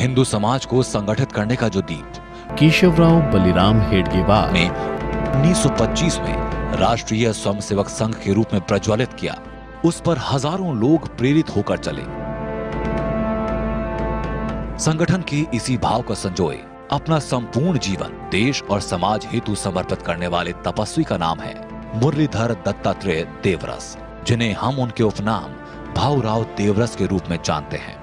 हिंदू समाज को संगठित करने का जो दीप केशवराव बलिराम हेडगेवार ने 1925 में राष्ट्रीय स्वयंसेवक संघ के रूप में प्रज्वलित किया, उस पर हजारों लोग प्रेरित होकर चले। संगठन के इसी भाव को संजोए अपना संपूर्ण जीवन देश और समाज हेतु समर्पित करने वाले तपस्वी का नाम है मुरलीधर दत्तात्रेय देवरस, जिन्हें हम उनके उपनाम भाऊराव देवरस के रूप में जानते हैं।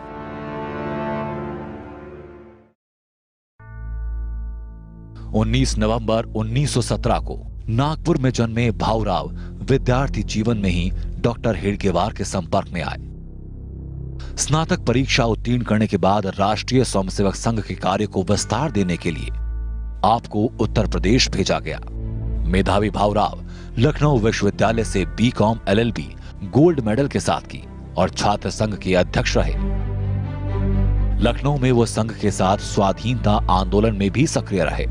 नवंबर 1917 को नागपुर में जन्मे भाऊराव विद्यार्थी जीवन में ही डॉक्टर हेडगेवार के संपर्क में आए। स्नातक परीक्षा उत्तीर्ण करने के बाद राष्ट्रीय स्वयंसेवक संघ के कार्य को विस्तार देने के लिए आपको उत्तर प्रदेश भेजा गया। मेधावी भाऊराव लखनऊ विश्वविद्यालय से बीकॉम LLB गोल्ड मेडल के साथ की और छात्र संघ के अध्यक्ष रहे। लखनऊ में वो संघ के साथ स्वाधीनता आंदोलन में भी सक्रिय रहे।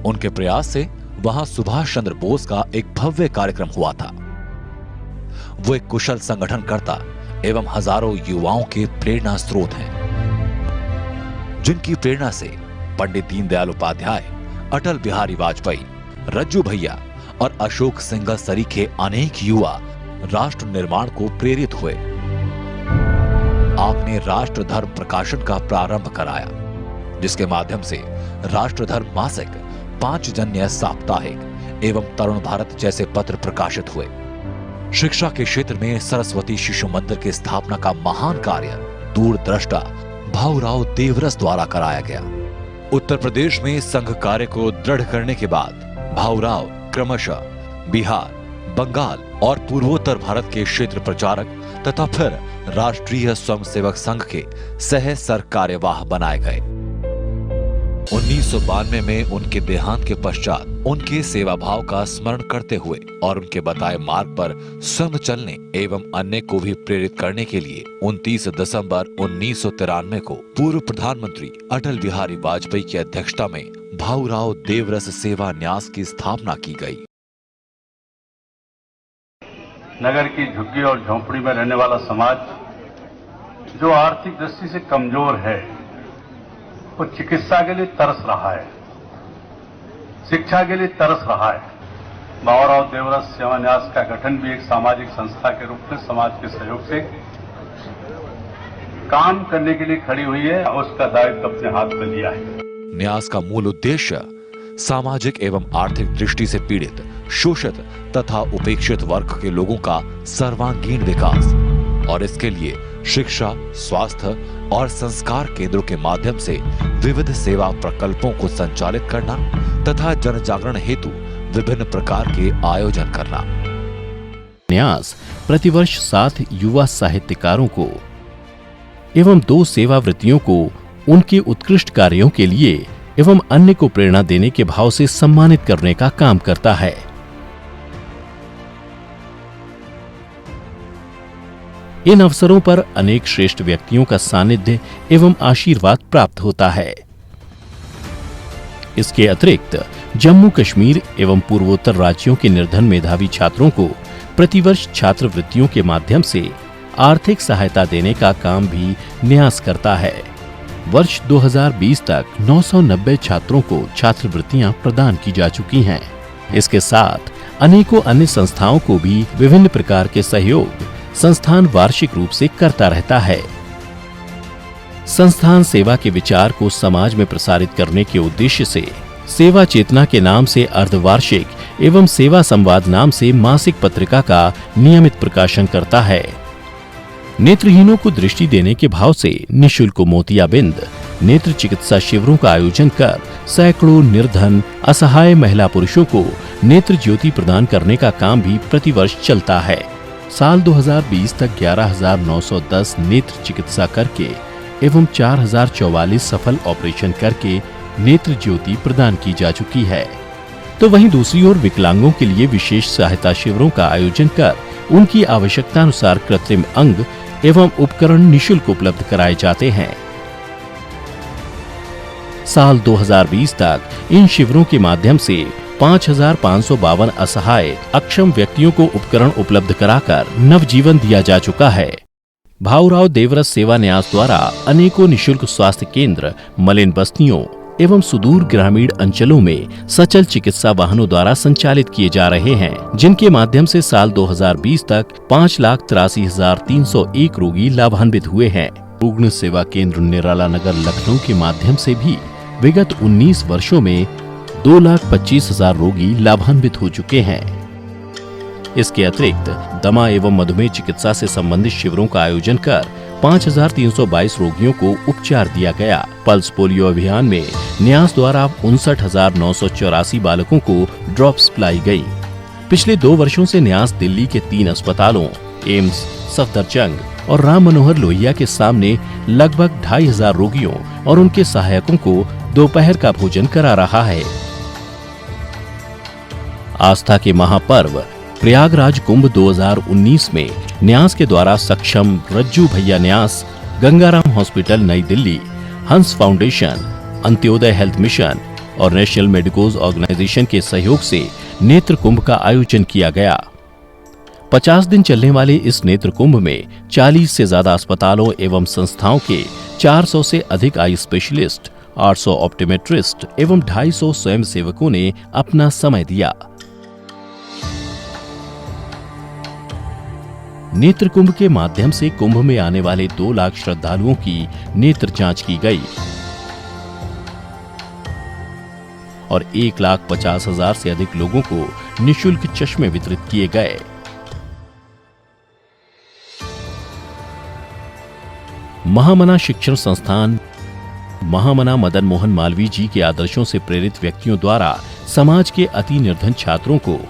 उनके प्रयास से वहां सुभाष चंद्र बोस का एक भव्य कार्यक्रम हुआ था। वो एक कुशल संगठनकर्ता एवं हजारों युवाओं के प्रेरणा स्रोत हैं, जिनकी प्रेरणा से पंडित दीनदयाल उपाध्याय, अटल बिहारी वाजपेयी, रज्जू भैया और अशोक सिंघल सरीखे अनेक युवा राष्ट्र निर्माण को प्रेरित हुए। आपने राष्ट्र धर्म प्रकाशन का प्रारंभ कराया, जिसके माध्यम से राष्ट्र धर्म मासिक, पांचजन्य साप्ताहिक एवं तरुण भारत जैसे पत्र प्रकाशित हुए। शिक्षा के क्षेत्र में सरस्वती शिशु मंदिर की स्थापना का महान कार्य दूरदृष्टा भाऊराव देवरस द्वारा कराया गया। उत्तर प्रदेश में संघ कार्य को दृढ़ करने के बाद भाऊराव क्रमशः बिहार, बंगाल और पूर्वोत्तर भारत के क्षेत्र प्रचारक तथा फिर राष्ट्रीय स्वयंसेवक संघ के सह सरकार्यवाह बनाए गए। 1992 में उनके देहांत के पश्चात उनके सेवा भाव का स्मरण करते हुए और उनके बताए मार्ग पर स्वयं चलने एवं अन्य को भी प्रेरित करने के लिए 29 दिसंबर 1993 को पूर्व प्रधानमंत्री अटल बिहारी वाजपेयी की अध्यक्षता में भाऊराव देवरस सेवा न्यास की स्थापना की गई। नगर की झुग्गी और झोंपड़ी में रहने वाला समाज जो आर्थिक दृष्टि से कमजोर है, वो चिकित्सा के लिए तरस रहा है, शिक्षा के लिए तरस रहा है। भाऊराव देवरस सेवा न्यास का गठन भी एक सामाजिक संस्था के रूप में समाज के सहयोग से काम करने के लिए खड़ी हुई है और उसका दायित्व अपने हाथ में लिया है। न्यास का मूल उद्देश्य सामाजिक एवं आर्थिक दृष्टि से पीड़ित, शोषित तथा उपेक्षित वर्ग के लोगों का सर्वांगीण विकास और इसके लिए शिक्षा, स्वास्थ्य और संस्कार केंद्रों के माध्यम से विविध सेवा प्रकल्पों को संचालित करना तथा जन जागरण हेतु विभिन्न प्रकार के आयोजन करना। न्यास प्रतिवर्ष 7 युवा साहित्यकारों को एवं 2 सेवावृत्तियों को उनके उत्कृष्ट कार्यों के लिए एवं अन्य को प्रेरणा देने के भाव से सम्मानित करने का काम करता है। इन अवसरों पर अनेक श्रेष्ठ व्यक्तियों का सानिध्य एवं आशीर्वाद प्राप्त होता है। इसके अतिरिक्त जम्मू कश्मीर एवं पूर्वोत्तर राज्यों के निर्धन मेधावी छात्रों को प्रतिवर्ष छात्रवृत्तियों के माध्यम से आर्थिक सहायता देने का काम भी न्यास करता है। वर्ष 2020 तक 990 छात्रों को छात्रवृत्तियां प्रदान की जा चुकी हैं। इसके साथ अनेकों अन्य संस्थाओं को भी विभिन्न प्रकार के सहयोग संस्थान वार्षिक रूप से करता रहता है। संस्थान सेवा के विचार को समाज में प्रसारित करने के उद्देश्य से सेवा चेतना के नाम से अर्धवार्षिक एवं सेवा संवाद नाम से मासिक पत्रिका का नियमित प्रकाशन करता है। नेत्रहीनों को दृष्टि देने के भाव से निःशुल्क मोतियाबिंद नेत्र चिकित्सा शिविरों का आयोजन कर सैकड़ों निर्धन असहाय महिला पुरुषों को नेत्र ज्योति प्रदान करने का काम भी प्रतिवर्ष चलता है। साल 2020 तक 11,910 नेत्र चिकित्सा करके एवं 4,044 सफल ऑपरेशन करके नेत्र ज्योति प्रदान की जा चुकी है। तो वहीं दूसरी ओर विकलांगों के लिए विशेष सहायता शिविरों का आयोजन कर उनकी आवश्यकता अनुसार कृत्रिम अंग एवं उपकरण निःशुल्क उपलब्ध कराए जाते हैं। साल 2020 तक इन शिविरों के माध्यम से 5,552 असहाय अक्षम व्यक्तियों को उपकरण उपलब्ध कराकर नवजीवन दिया जा चुका है। भाऊराव देवरस सेवा न्यास द्वारा अनेकों निशुल्क स्वास्थ्य केंद्र मलिन बस्तियों एवं सुदूर ग्रामीण अंचलों में सचल चिकित्सा वाहनों द्वारा संचालित किए जा रहे हैं, जिनके माध्यम से साल 2020 तक 5,83,301 रोगी लाभान्वित हुए हैं। रुग्ण सेवा केंद्र निराला नगर लखनऊ के माध्यम से भी विगत 19 वर्षों में 2,25,000 रोगी लाभान्वित हो चुके हैं। इसके अतिरिक्त दमा एवं मधुमेह चिकित्सा से संबंधित शिविरों का आयोजन कर 5,322 रोगियों को उपचार दिया गया। पल्स पोलियो अभियान में न्यास द्वारा 59,984 बालकों को ड्रॉप्स पिलाई गई। पिछले 2 वर्षों से न्यास दिल्ली के 3 अस्पतालों एम्स, सफदरजंग और राम मनोहर लोहिया के सामने लगभग 2,500 रोगियों और उनके सहायकों को दोपहर का भोजन करा रहा है। आस्था के महापर्व प्रयागराज कुंभ 2019 में न्यास के द्वारा सक्षम रज्जू भैया न्यास, गंगाराम हॉस्पिटल नई दिल्ली, हंस फाउंडेशन, अंत्योदय हेल्थ मिशन और नेशनल मेडिकोज ऑर्गेनाइजेशन के सहयोग से नेत्र कुंभ का आयोजन किया गया। 50 दिन चलने वाले इस नेत्र कुंभ में 40 से ज्यादा अस्पतालों एवं संस्थाओं के 400 से अधिक आई स्पेशलिस्ट, 800 ऑप्टोमेट्रिस्ट एवं 250 स्वयं सेवकों ने अपना समय दिया। नेत्र कुंभ के माध्यम से कुंभ में आने वाले 2 लाख श्रद्धालुओं की नेत्र जांच की गई और 1,50,000 से अधिक लोगों को निःशुल्क चश्मे वितरित किए गए। महामना शिक्षण संस्थान महामना मदन मोहन मालवीय जी के आदर्शों से प्रेरित व्यक्तियों द्वारा समाज के अति निर्धन छात्रों को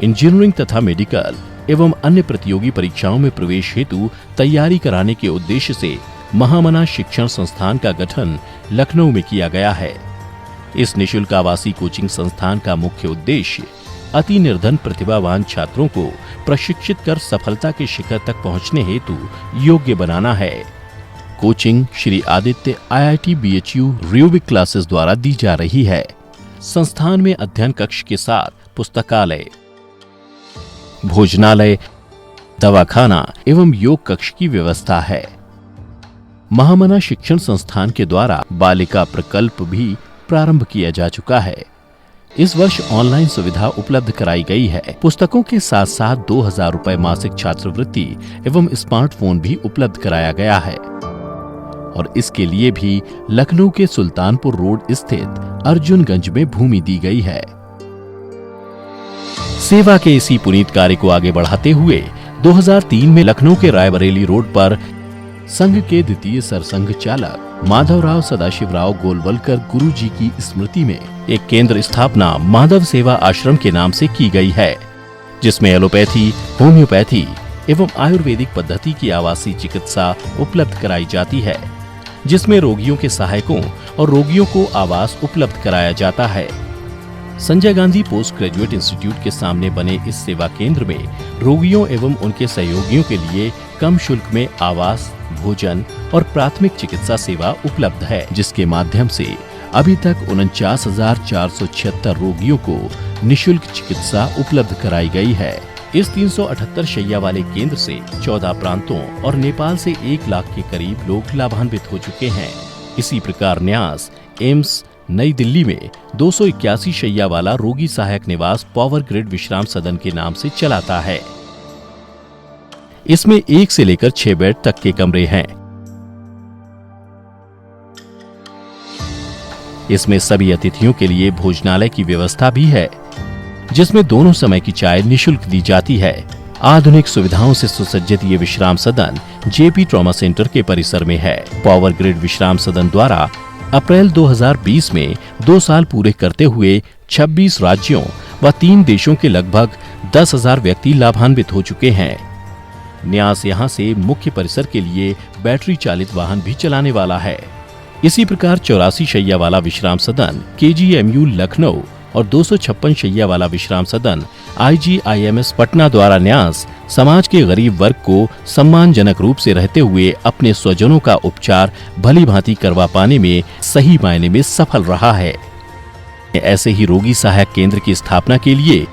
इंजीनियरिंग तथा मेडिकल एवं अन्य प्रतियोगी परीक्षाओं में प्रवेश हेतु तैयारी कराने के उद्देश्य से महामना शिक्षण संस्थान का गठन लखनऊ में किया गया है। इस निःशुल्क आवासीय कोचिंग संस्थान का मुख्य उद्देश्य अति निर्धन प्रतिभावान छात्रों को प्रशिक्षित कर सफलता के शिखर तक पहुंचने हेतु योग्य बनाना है। Coaching Shri Aditya IIT BHU Rubik classes द्वारा दी जा रही है। संस्थान में अध्ययन कक्ष के साथ पुस्तकालय, भोजनालय, दवाखाना एवं योग कक्ष की व्यवस्था है। महामना शिक्षण संस्थान के द्वारा बालिका प्रकल्प भी प्रारंभ किया जा चुका है। इस वर्ष ऑनलाइन सुविधा उपलब्ध कराई गई है। पुस्तकों के साथ साथ 2,000 रुपए मासिक छात्रवृत्ति एवं स्मार्टफोन भी उपलब्ध कराया गया है और इसके लिए भी लखनऊ के सुल्तानपुर रोड स्थित अर्जुनगंज में भूमि दी गई है। सेवा के इसी पुनीत कार्य को आगे बढ़ाते हुए 2003 में लखनऊ के रायबरेली रोड पर संघ के द्वितीय सरसंघ चालक माधवराव सदाशिवराव गोलवलकर गुरुजी की स्मृति में एक केंद्र स्थापना माधव सेवा आश्रम के नाम से की गई है, जिसमें एलोपैथी, होम्योपैथी एवं आयुर्वेदिक पद्धति की आवासीय चिकित्सा उपलब्ध कराई जाती है, जिसमें रोगियों के सहायकों और रोगियों को आवास उपलब्ध कराया जाता है। Sanjay Gandhi post graduate institute के सामने बने इस सेवा केंद्र में रोगियों एवं उनके सहयोगियों के लिए कम शुल्क में आवास, भोजन और प्राथमिक चिकित्सा सेवा उपलब्ध है, जिसके माध्यम से अभी तक 49,476 रोगियों को निःशुल्क चिकित्सा उपलब्ध कराई गई है। इस 378 शैय्या वाले केंद्र से 14 प्रांतों और नेपाल से 1 लाख के करीब लोग लाभान्वित हो चुके हैं। इसी प्रकार न्यास एम्स नई दिल्ली में 281 शैय्या वाला रोगी सहायक निवास पावर ग्रिड विश्राम सदन के नाम से चलाता है। इसमें 1 से लेकर 6 बेड तक के कमरे हैं। इसमें सभी अतिथियों के लिए भोजनालय की व्यवस्था भी है, जिसमें दोनों समय की चाय निःशुल्क दी जाती है। आधुनिक सुविधाओं से सुसज्जित ये विश्राम सदन JP ट्रॉमा सेंटर के परिसर में है। पावर ग्रिड विश्राम सदन द्वारा अप्रैल 2020 में 2 साल पूरे करते हुए 26 राज्यों व 3 देशों के लगभग 10,000 व्यक्ति लाभान्वित हो चुके हैं। न्यास यहां से मुख्य परिसर के लिए बैटरी चालित वाहन भी चलाने वाला है। इसी प्रकार 84 शैय्या वाला विश्राम सदन KGMU लखनऊ और 256 शैय्या वाला विश्राम सदन IGIMS पटना द्वारा न्यास समाज के गरीब वर्ग को सम्मानजनक रूप से रहते हुए अपने स्वजनों का उपचार भली भांति करवा पाने में सही मायने में सफल रहा है। ऐसे ही रोगी सहायक केंद्र की स्थापना के लिए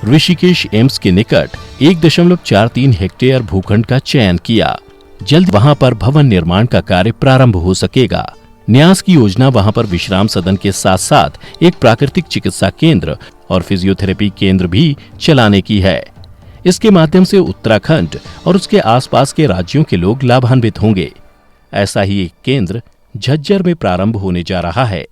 ऋषिकेश एम्स के निकट 1.43 हेक्टेयर भूखंड का चयन किया। जल्द वहां पर भवन निर्माण का कार्य प्रारंभ हो सकेगा। न्यास की योजना वहां पर विश्राम सदन के साथ साथ एक प्राकृतिक चिकित्सा केंद्र और फिजियोथेरेपी केंद्र भी चलाने की है। इसके माध्यम से उत्तराखंड और उसके आसपास के राज्यों के लोग लाभान्वित होंगे। ऐसा ही एक केंद्र झज्जर में प्रारंभ होने जा रहा है।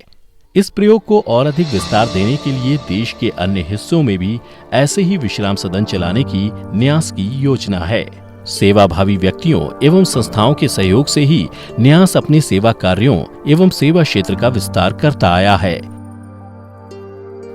इस प्रयोग को और अधिक विस्तार देने के लिए देश के अन्य हिस्सों में भी ऐसे ही विश्राम सदन चलाने की न्यास की योजना है। सेवाभावी व्यक्तियों एवं संस्थाओं के सहयोग से ही न्यास अपने सेवा कार्यों एवं सेवा क्षेत्र का विस्तार करता आया है।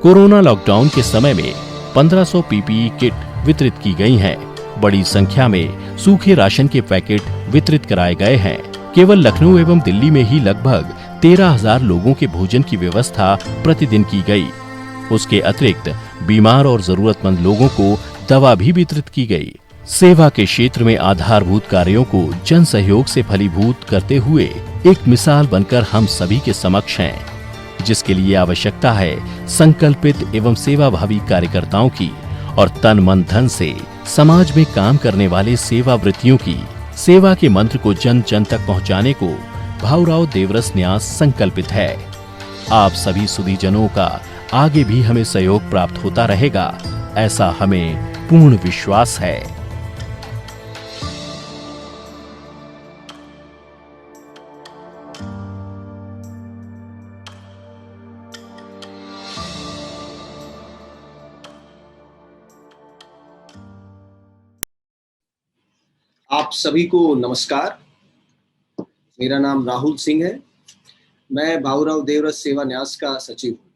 कोरोना लॉकडाउन के समय में 1500 पीपीई किट वितरित की गई हैं। बड़ी संख्या में सूखे राशन के पैकेट वितरित कराए गए हैं। केवल लखनऊ एवं दिल्ली में ही लगभग 13,000 लोगों के भोजन की व्यवस्था प्रतिदिन की गई। उसके अतिरिक्त बीमार और जरूरतमंद लोगों को दवा भी वितरित की गई। सेवा के क्षेत्र में आधारभूत कार्यों को जन सहयोग से फलीभूत करते हुए एक मिसाल बनकर हम सभी के समक्ष हैं, जिसके लिए आवश्यकता है संकल्पित एवं सेवाभावी कार्यकर्ताओं की और तन मन धन से समाज में काम करने वाले सेवावृत्तियों की। सेवा के मंत्र को जन जन तक पहुंचाने को भाऊराव देवरस न्यास संकल्पित है। आप सभी सुधीजनों का आगे भी हमें सहयोग प्राप्त होता रहेगा, ऐसा हमें पूर्ण विश्वास है। आप सभी को नमस्कार। मेरा नाम राहुल सिंह है। मैं भाऊराव देवरस सेवा न्यास का सचिव हूँ।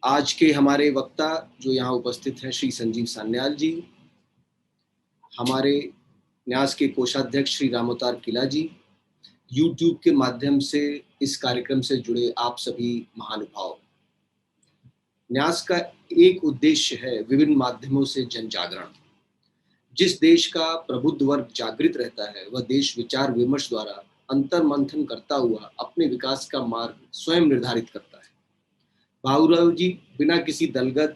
आज के हमारे वक्ता जो यहाँ उपस्थित हैं श्री संजीव सान्याल जी, हमारे न्यास के कोषाध्यक्ष श्री रामोतार किला जी, यूट्यूब के माध्यम से इस कार्यक्रम से जुड़े आप सभी महानुभाव। न्यास का एक उद्देश्य है विभिन्न माध्यमों से जन जागरण। जिस देश का प्रबुद्ध वर्ग जागृत रहता है वह देश विचार विमर्श द्वारा अंतर मंथन करता हुआ अपने विकास का मार्ग स्वयं निर्धारित करता है। भाऊराव जी बिना किसी दलगत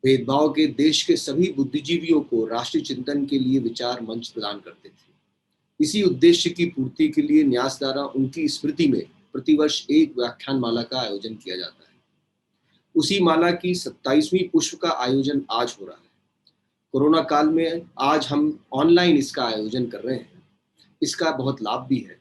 भेदभाव के देश के सभी बुद्धिजीवियों को राष्ट्रीय चिंतन के लिए विचार मंच प्रदान करते थे। इसी उद्देश्य की पूर्ति के लिए न्यास द्वारा उनकी स्मृति में प्रतिवर्ष एक व्याख्यान माला का आयोजन किया जाता है। उसी माला की 27वीं पुष्प का आयोजन आज हो रहा है। कोरोना काल में आज हम ऑनलाइन इसका आयोजन कर रहे हैं। इसका बहुत लाभ भी है।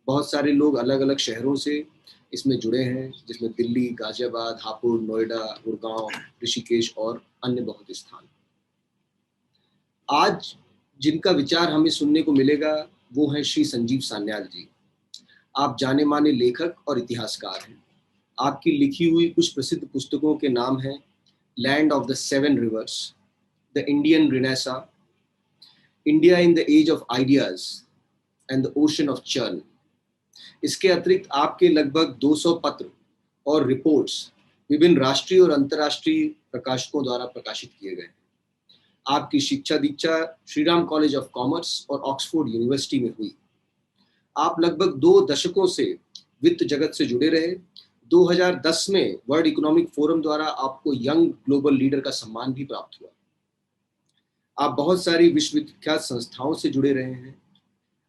बहुत सारे लोग अलग अलग शहरों से इसमें जुड़े हैं, जिसमें दिल्ली, गाजियाबाद, हापुड़, नोएडा, गुड़गांव, ऋषिकेश और अन्य बहुत स्थान। आज जिनका विचार हमें सुनने को मिलेगा वो है श्री संजीव सान्याल जी। आप जाने माने लेखक और इतिहासकार हैं। आपकी लिखी हुई कुछ प्रसिद्ध पुस्तकों के नाम हैं land of the seven reverse, The Indian Renaissance, India in the Age of Ideas and the Ocean of Churn। इसके अतिरिक्त आपके लगभग 200 पत्र और रिपोर्ट्स विभिन्न राष्ट्रीय और अंतर्राष्ट्रीय प्रकाशकों द्वारा प्रकाशित किए गए। आपकी शिक्षा दीक्षा श्रीराम कॉलेज ऑफ कॉमर्स और ऑक्सफोर्ड यूनिवर्सिटी में हुई। आप लगभग 2 दशकों से वित्त जगत से जुड़े रहे। 2010 में वर्ल्ड इकोनॉमिक फोरम द्वारा आपको यंग ग्लोबल लीडर का सम्मान भी प्राप्त हुआ। आप बहुत सारी विश्वविख्यात संस्थाओं से जुड़े रहे हैं।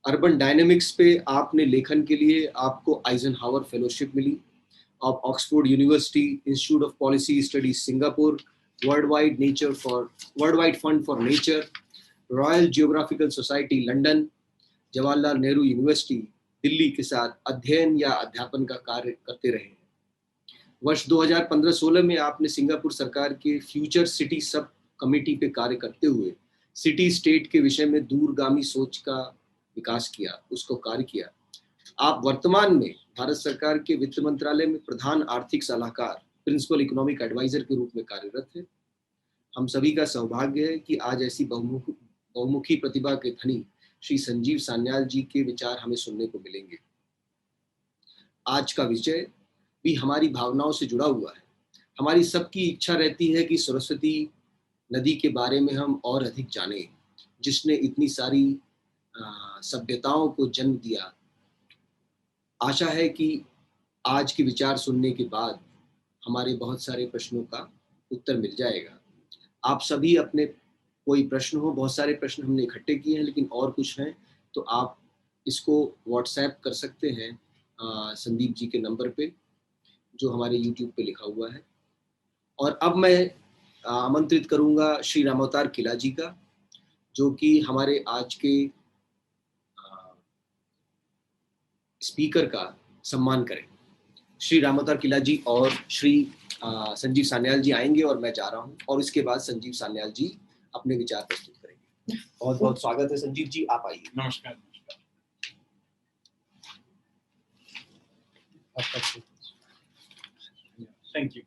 अर्बन डायनेमिक्स पे आपने लेखन के लिए आपको आइजनहावर फेलोशिप मिली। आप Oxford university, institute of policy studies Singapore, worldwide fund for nature, royal geographical society London, Jawaharlal Nehru university Delhi के साथ अध्ययन या अध्यापन का कार्य करते रहे। वर्ष 2015-16 में आपने सिंगापुर सरकार के फ्यूचर सिटी सब कमेटी पे कार्य करते हुए सिटी स्टेट के विषय में दूरगामी सोच का विकास किया, उसको कार्य किया। आप वर्तमान में भारत सरकार के वित्त मंत्रालय में प्रधान आर्थिक सलाहकार, प्रिंसिपल इकोनॉमिक एडवाइजर के रूप में कार्यरत है। हम सभी का सौभाग्य है कि आज ऐसी बहुमुखी प्रतिभा के धनी श्री संजीव सान्याल जी के विचार हमें सुनने को मिलेंगे। आज का विषय भी हमारी भावनाओं से जुड़ा हुआ है। हमारी सबकी इच्छा रहती है कि सरस्वती नदी के बारे में हम और अधिक जानें, जिसने इतनी सारी सभ्यताओं को जन्म दिया। आशा है कि आज के विचार सुनने के बाद हमारे बहुत सारे प्रश्नों का उत्तर मिल जाएगा। आप सभी अपने कोई प्रश्न हो, बहुत सारे प्रश्न हमने इकट्ठे किए हैं लेकिन और कुछ हैं तो आप इसको व्हाट्सएप कर सकते हैं संदीप जी के नंबर पे जो हमारे यूट्यूब पे लिखा हुआ है। और अब मैं आमंत्रित करूंगा श्री रामावतार किला जी का, जो कि हमारे आज के स्पीकर का सम्मान करें। श्री रामावतार किला जी और श्री संजीव सान्याल जी आएंगे और मैं जा रहा हूं, और इसके बाद संजीव सान्याल जी अपने विचार प्रस्तुत करेंगे। बहुत बहुत स्वागत है संजीव जी, आप आइए। नमस्कार। Thank you.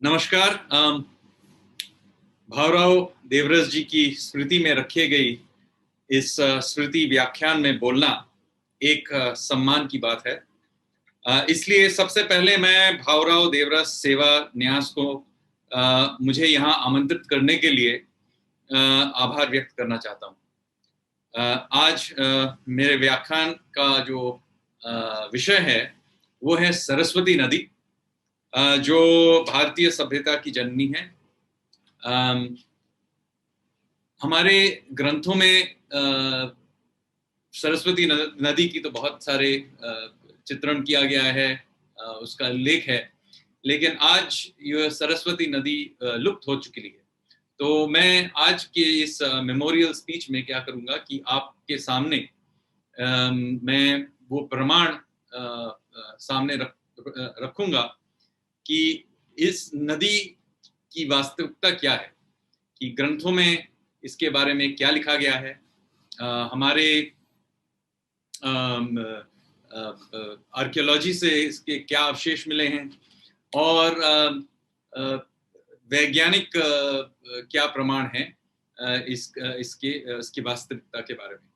नमस्कार। भावराव देवरस जी की स्मृति में रखे गई इस स्मृति व्याख्यान में बोलना एक सम्मान की बात है। इसलिए सबसे पहले मैं भावराव देवरस सेवा न्यास को मुझे यहाँ आमंत्रित करने के लिए आभार व्यक्त करना चाहता हूँ। आज मेरे व्याख्यान का जो विषय है वो है सरस्वती नदी, जो भारतीय सभ्यता की जननी है। हमारे ग्रंथों में सरस्वती नदी की तो बहुत सारे चित्रण किया गया है, उसका उल्लेख है, लेकिन आज यह सरस्वती नदी लुप्त हो चुकी है। तो मैं आज के इस मेमोरियल स्पीच में क्या करूंगा कि आपके सामने मैं वो प्रमाण सामने रखूंगा कि इस नदी की वास्तविकता क्या है, कि ग्रंथों में इसके बारे में क्या लिखा गया है, हमारे आर्कियोलॉजी से इसके क्या अवशेष मिले हैं, और वैज्ञानिक क्या प्रमाण है इसकी वास्तविकता के बारे में।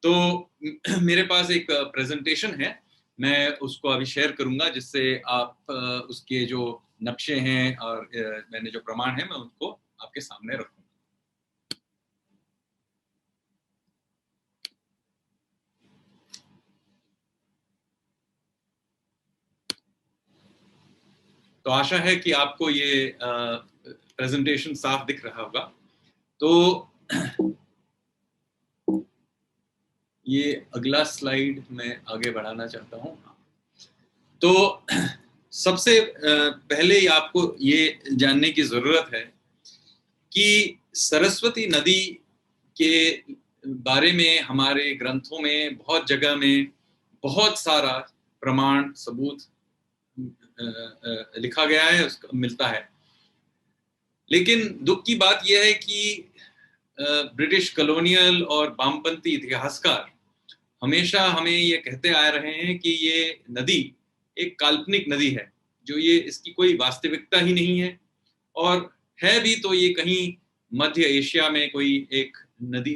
तो मेरे पास एक प्रेजेंटेशन है, मैं उसको अभी शेयर करूंगा, जिससे आप उसके जो नक्शे हैं और मैंने जो प्रमाण है मैं उनको आपके सामने रखूंगा। तो आशा है कि आपको ये प्रेजेंटेशन साफ दिख रहा होगा। तो ये अगला स्लाइड मैं आगे बढ़ाना चाहता हूं। तो सबसे पहले आपको ये जानने की जरूरत है कि सरस्वती नदी के बारे में हमारे ग्रंथों में बहुत जगह में बहुत सारा प्रमाण सबूत लिखा गया है, उसका मिलता है। लेकिन दुख की बात यह है कि ब्रिटिश कॉलोनियल और वामपंथी इतिहासकार हमेशा हमें ये कहते आ रहे हैं कि ये नदी एक काल्पनिक नदी है, जो ये इसकी कोई वास्तविकता ही नहीं है, और है भी तो ये कहीं मध्य एशिया में कोई एक नदी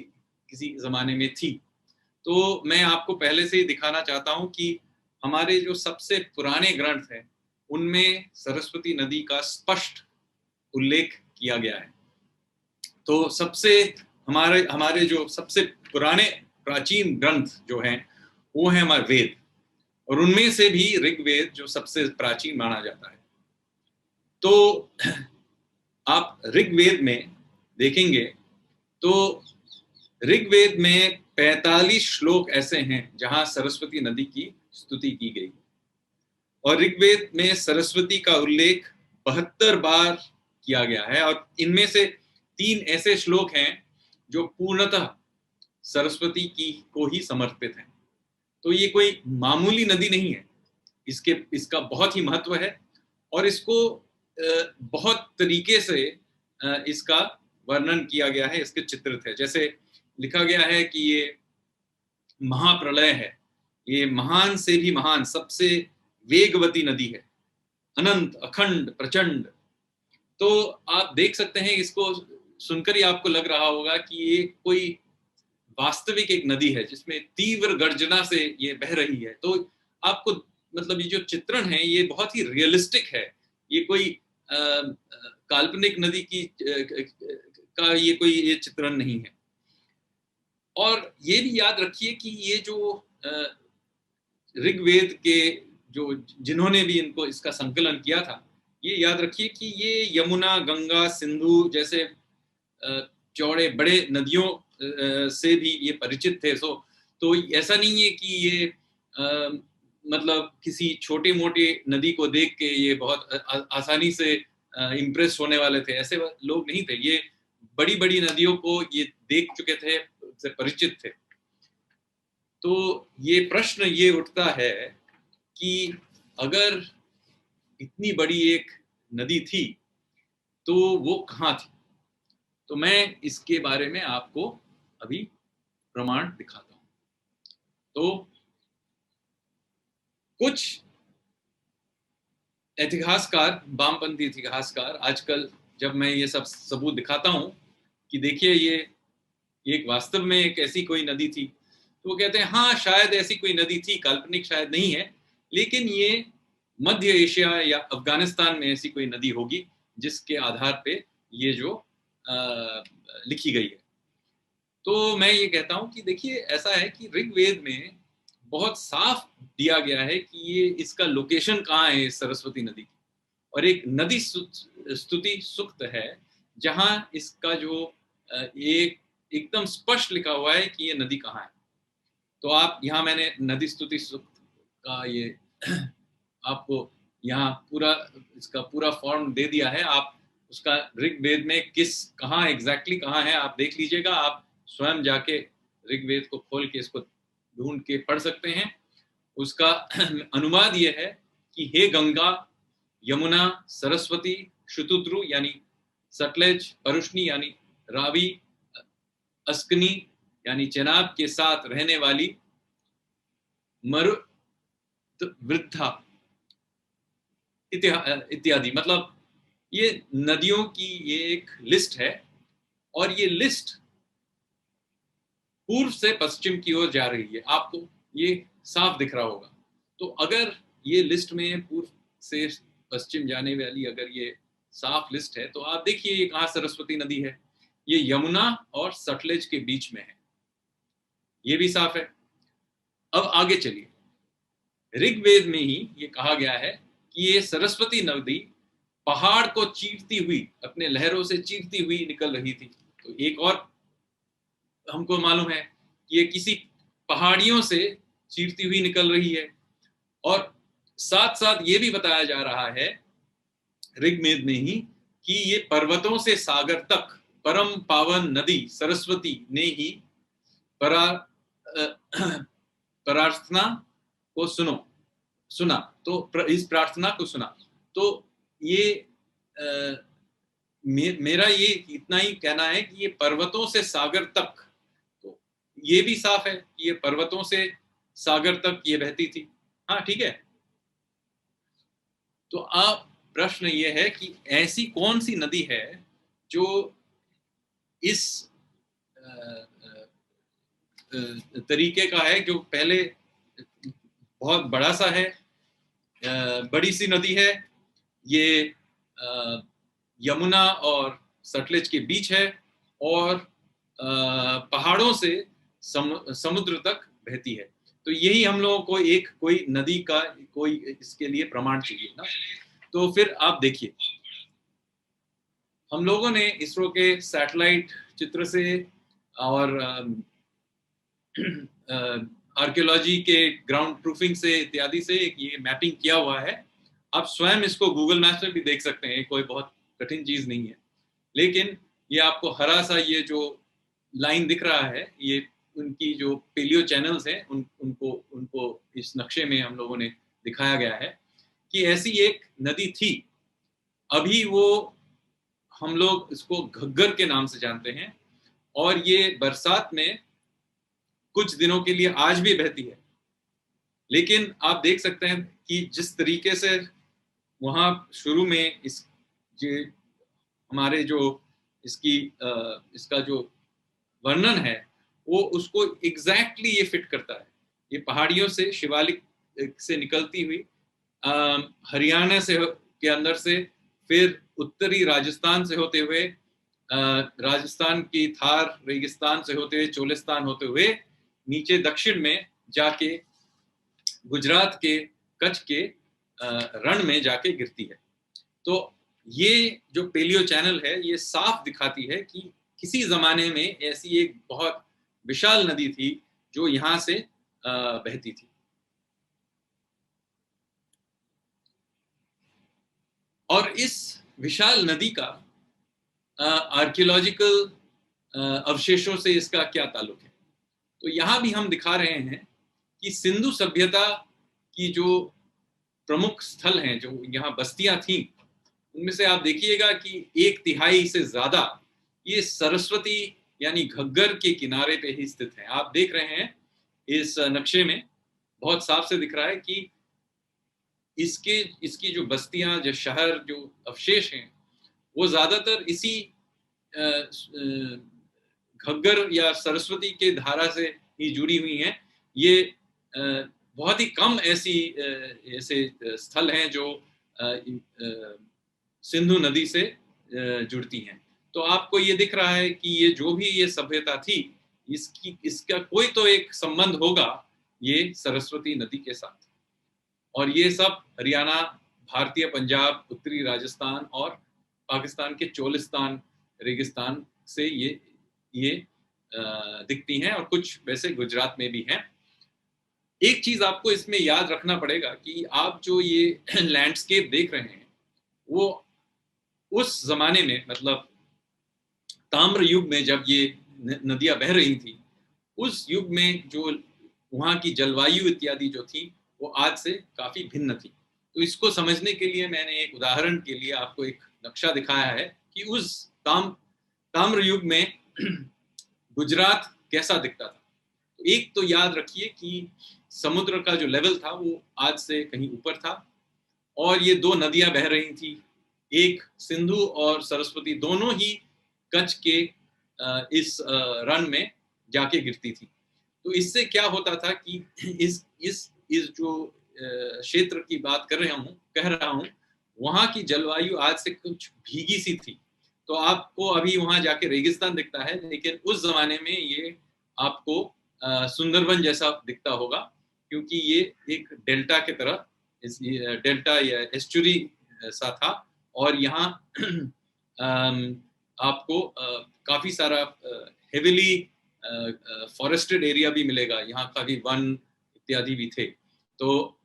किसी जमाने में थी। तो मैं आपको पहले से ही दिखाना चाहता हूं कि हमारे जो सबसे पुराने ग्रंथ हैं उनमें सरस्वती नदी का स्पष्ट उल्लेख किया गया है। तो सबसे हमारे जो सबसे पुराने प्राचीन ग्रंथ जो हैं वो है हमारे वेद, और उनमें से भी ऋग्वेद जो सबसे प्राचीन माना जाता है। तो आप ऋग्वेद में देखेंगे तो ऋग्वेद में 45 श्लोक ऐसे हैं जहां सरस्वती नदी की स्तुति की गई, और ऋग्वेद में सरस्वती का उल्लेख 72 बार किया गया है, और इनमें से 3 ऐसे श्लोक हैं जो पूर्णतः सरस्वती की को ही समर्पित हैं। तो ये कोई मामूली नदी नहीं है, इसका बहुत ही महत्व है, और इसको बहुत तरीके से इसका वर्णन किया गया है, इसके चित्रित है। जैसे लिखा गया है कि ये महाप्रलय है, ये महान से भी महान सबसे वेगवती नदी है, अनंत अखंड प्रचंड। तो आप देख सकते हैं, इसको सुनकर ही आपको लग रहा होगा कि ये कोई वास्तविक एक नदी है जिसमें तीव्र गर्जना से ये बह रही है। तो आपको मतलब ये जो चित्रण है ये बहुत ही रियलिस्टिक है। ये कोई काल्पनिक नदी की का ये कोई ये चित्रण नहीं है। और ये भी याद रखिए कि ये जो ऋग्वेद के जो जिन्होंने भी इनको इसका संकलन किया था, ये याद रखिए कि ये यमुना, गंगा, सिंधु जैसे चौड़े बड़े नदियों से भी ये परिचित थे। तो ऐसा नहीं है कि ये मतलब किसी छोटी मोटी नदी को देख के ये बहुत आसानी से इम्प्रेस होने वाले थे, ऐसे लोग नहीं थे। ये बड़ी बड़ी नदियों को ये देख चुके थे, से परिचित थे। तो ये प्रश्न ये उठता है कि अगर इतनी बड़ी एक नदी थी तो वो कहाँ थी। तो मैं इसके बारे में आपको अभी प्रमाण दिखाता हूं। तो कुछ इतिहासकार, वामपंथी इतिहासकार, आजकल जब मैं ये सब सबूत दिखाता हूं कि देखिए ये एक वास्तव में एक ऐसी कोई नदी थी, तो वो कहते हैं हाँ शायद ऐसी कोई नदी थी, काल्पनिक शायद नहीं है, लेकिन ये मध्य एशिया या अफगानिस्तान में ऐसी कोई नदी होगी जिसके आधार पे ये जो लिखी गई है। तो मैं ये कहता हूं कि देखिए ऐसा है कि ऋग्वेद में बहुत साफ दिया गया है कि ये इसका लोकेशन कहाँ है, सरस्वती नदी की। और एक नदी स्तुति सूक्त है जहां इसका जो एक एकदम स्पष्ट लिखा हुआ है कि ये नदी कहाँ है। तो आप यहाँ मैंने नदी स्तुति सूक्त का ये आपको यहाँ पूरा इसका पूरा फॉर्म दे दिया है। आप उसका ऋग्वेद में कहाँ एग्जैक्टली कहाँ है आप देख लीजिएगा। आप स्वयं जाके ऋग्वेद को खोल के इसको ढूंढ के पढ़ सकते हैं। उसका अनुवाद ये है कि हे गंगा, यमुना, सरस्वती, शुतुद्रु यानी सतलेज, परुष्णी यानी रावी, अस्कनी यानी चेनाब के साथ रहने वाली वृद्धा इत्यादि। मतलब ये नदियों की ये एक लिस्ट है और ये लिस्ट पूर्व से पश्चिम की ओर जा रही है। आपको ये साफ दिख रहा होगा। तो अगर ये लिस्ट में पूर्व से पश्चिम जाने वाली अगर ये साफ लिस्ट है तो आप देखिए ये कहाँ सरस्वती नदी है। ये यमुना और सतलेज के बीच में है, ये भी साफ है। अब आगे चलिए, ऋग्वेद में ही ये कहा गया है कि ये सरस्वती नदी पहाड़ को चीरती हुई, अपने लहरों से चीरती हुई निकल रही थी। तो एक और हमको मालूम है कि ये किसी पहाड़ियों से चीरती हुई निकल रही है। और साथ साथ ये भी बताया जा रहा है ऋग्वेद में ही कि ये पर्वतों से सागर तक परम पावन नदी सरस्वती ने ही प्रार्थना को सुना। तो इस प्रार्थना को सुना। तो ये मेरा ये इतना ही कहना है कि ये पर्वतों से सागर तक, तो ये भी साफ है कि ये पर्वतों से सागर तक ये बहती थी। हाँ ठीक है। तो आप प्रश्न ये है कि ऐसी कौन सी नदी है जो इस तरीके का है, जो पहले बहुत बड़ा सा है, बड़ी सी नदी है, ये यमुना और सतलेज के बीच है और पहाड़ों से समुद्र तक बहती है। तो यही हम लोगों को एक कोई नदी का कोई इसके लिए प्रमाण चाहिए ना। तो फिर आप देखिए, हम लोगों ने इसरो के सैटेलाइट चित्र से और आर्कियोलॉजी के ग्राउंड प्रूफिंग से इत्यादि से ये मैपिंग किया हुआ है। आप स्वयं इसको गूगल मैप्स में भी देख सकते हैं, कोई बहुत कठिन चीज नहीं है। लेकिन ये आपको हरा सा ये जो लाइन दिख रहा है, ये उनकी जो पेलियो चैनल्स हैं उनको इस नक्शे में हम लोगों ने दिखाया गया है कि ऐसी एक नदी थी। अभी वो हम लोग इसको घग्गर के नाम से जानते हैं और ये बरसात में कुछ दिनों के लिए आज भी बहती है। लेकिन आप देख सकते हैं कि जिस तरीके से वहाँ शुरू में हमारे जो इसका जो वर्णन है वो उसको एग्जैक्टली ये फिट करता है। ये पहाड़ियों से शिवालिक से निकलती हुई हरियाणा से के अंदर से, फिर उत्तरी राजस्थान से होते हुए, राजस्थान की थार रेगिस्तान से होते हुए, चोलिस्तान होते हुए नीचे दक्षिण में जाके गुजरात के कच्छ के रण में जाके गिरती है। तो ये जो पेलियो चैनल है ये साफ दिखाती है कि किसी जमाने में ऐसी एक बहुत विशाल नदी थी जो यहां से बहती थी। और इस विशाल नदी का आर्कियोलॉजिकल अवशेषों से इसका क्या ताल्लुक है? तो यहां भी हम दिखा रहे हैं कि सिंधु सभ्यता की जो प्रमुख स्थल हैं, जो यहाँ बस्तियां थीं, उनमें से आप देखिएगा कि 1/3 से ज्यादा ये सरस्वती यानी घग्गर के किनारे पे ही स्थित है। आप देख रहे हैं इस नक्शे में बहुत साफ से दिख रहा है कि इसकी जो बस्तियां, जो शहर, जो अवशेष हैं, वो ज्यादातर इसी घग्गर या सरस्वती के धारा से ही जुड़ी हुई हैं। ये बहुत ही कम ऐसे स्थल हैं जो सिंधु नदी से जुड़ती हैं। तो आपको ये दिख रहा है कि ये जो भी ये सभ्यता थी, इसका कोई तो एक संबंध होगा ये सरस्वती नदी के साथ। और ये सब हरियाणा, भारतीय पंजाब, उत्तरी राजस्थान और पाकिस्तान के चोलिस्तान रेगिस्तान से ये दिखती हैं, और कुछ वैसे गुजरात में भी हैं। एक चीज आपको इसमें याद रखना पड़ेगा कि आप जो ये लैंडस्केप देख रहे हैं वो उस जमाने में, मतलब ताम्र युग में जब ये नदियां बह रही थी, उस युग में जो वहाँ की जलवायु इत्यादि जो थी वो आज से काफी भिन्न थी। तो इसको समझने के लिए मैंने एक उदाहरण के लिए आपको एक नक्शा दिखाया है कि उस ताम्र युग में गुजरात कैसा दिखता था। तो एक तो याद रखिए कि समुद्र का जो लेवल था वो आज से कहीं ऊपर था, और ये दो नदियां बह रही थी, एक सिंधु और सरस्वती, दोनों ही कच्छ के इस रण में जाके गिरती थी। तो इससे क्या होता था कि इस जो क्षेत्र की बात कह रहा हूँ, वहां की जलवायु आज से कुछ भीगी सी थी। तो आपको अभी वहां जाके रेगिस्तान दिखता है, लेकिन उस जमाने में ये आपको सुंदरबन जैसा दिखता होगा, क्योंकि ये एक डेल्टा की तरह, डेल्टा या एस्चुरी सा था। और यहाँ आपको काफी सारा हेविली फॉरेस्टेड एरिया भी मिलेगा, यहाँ काफी वन इत्यादि भी थे। तो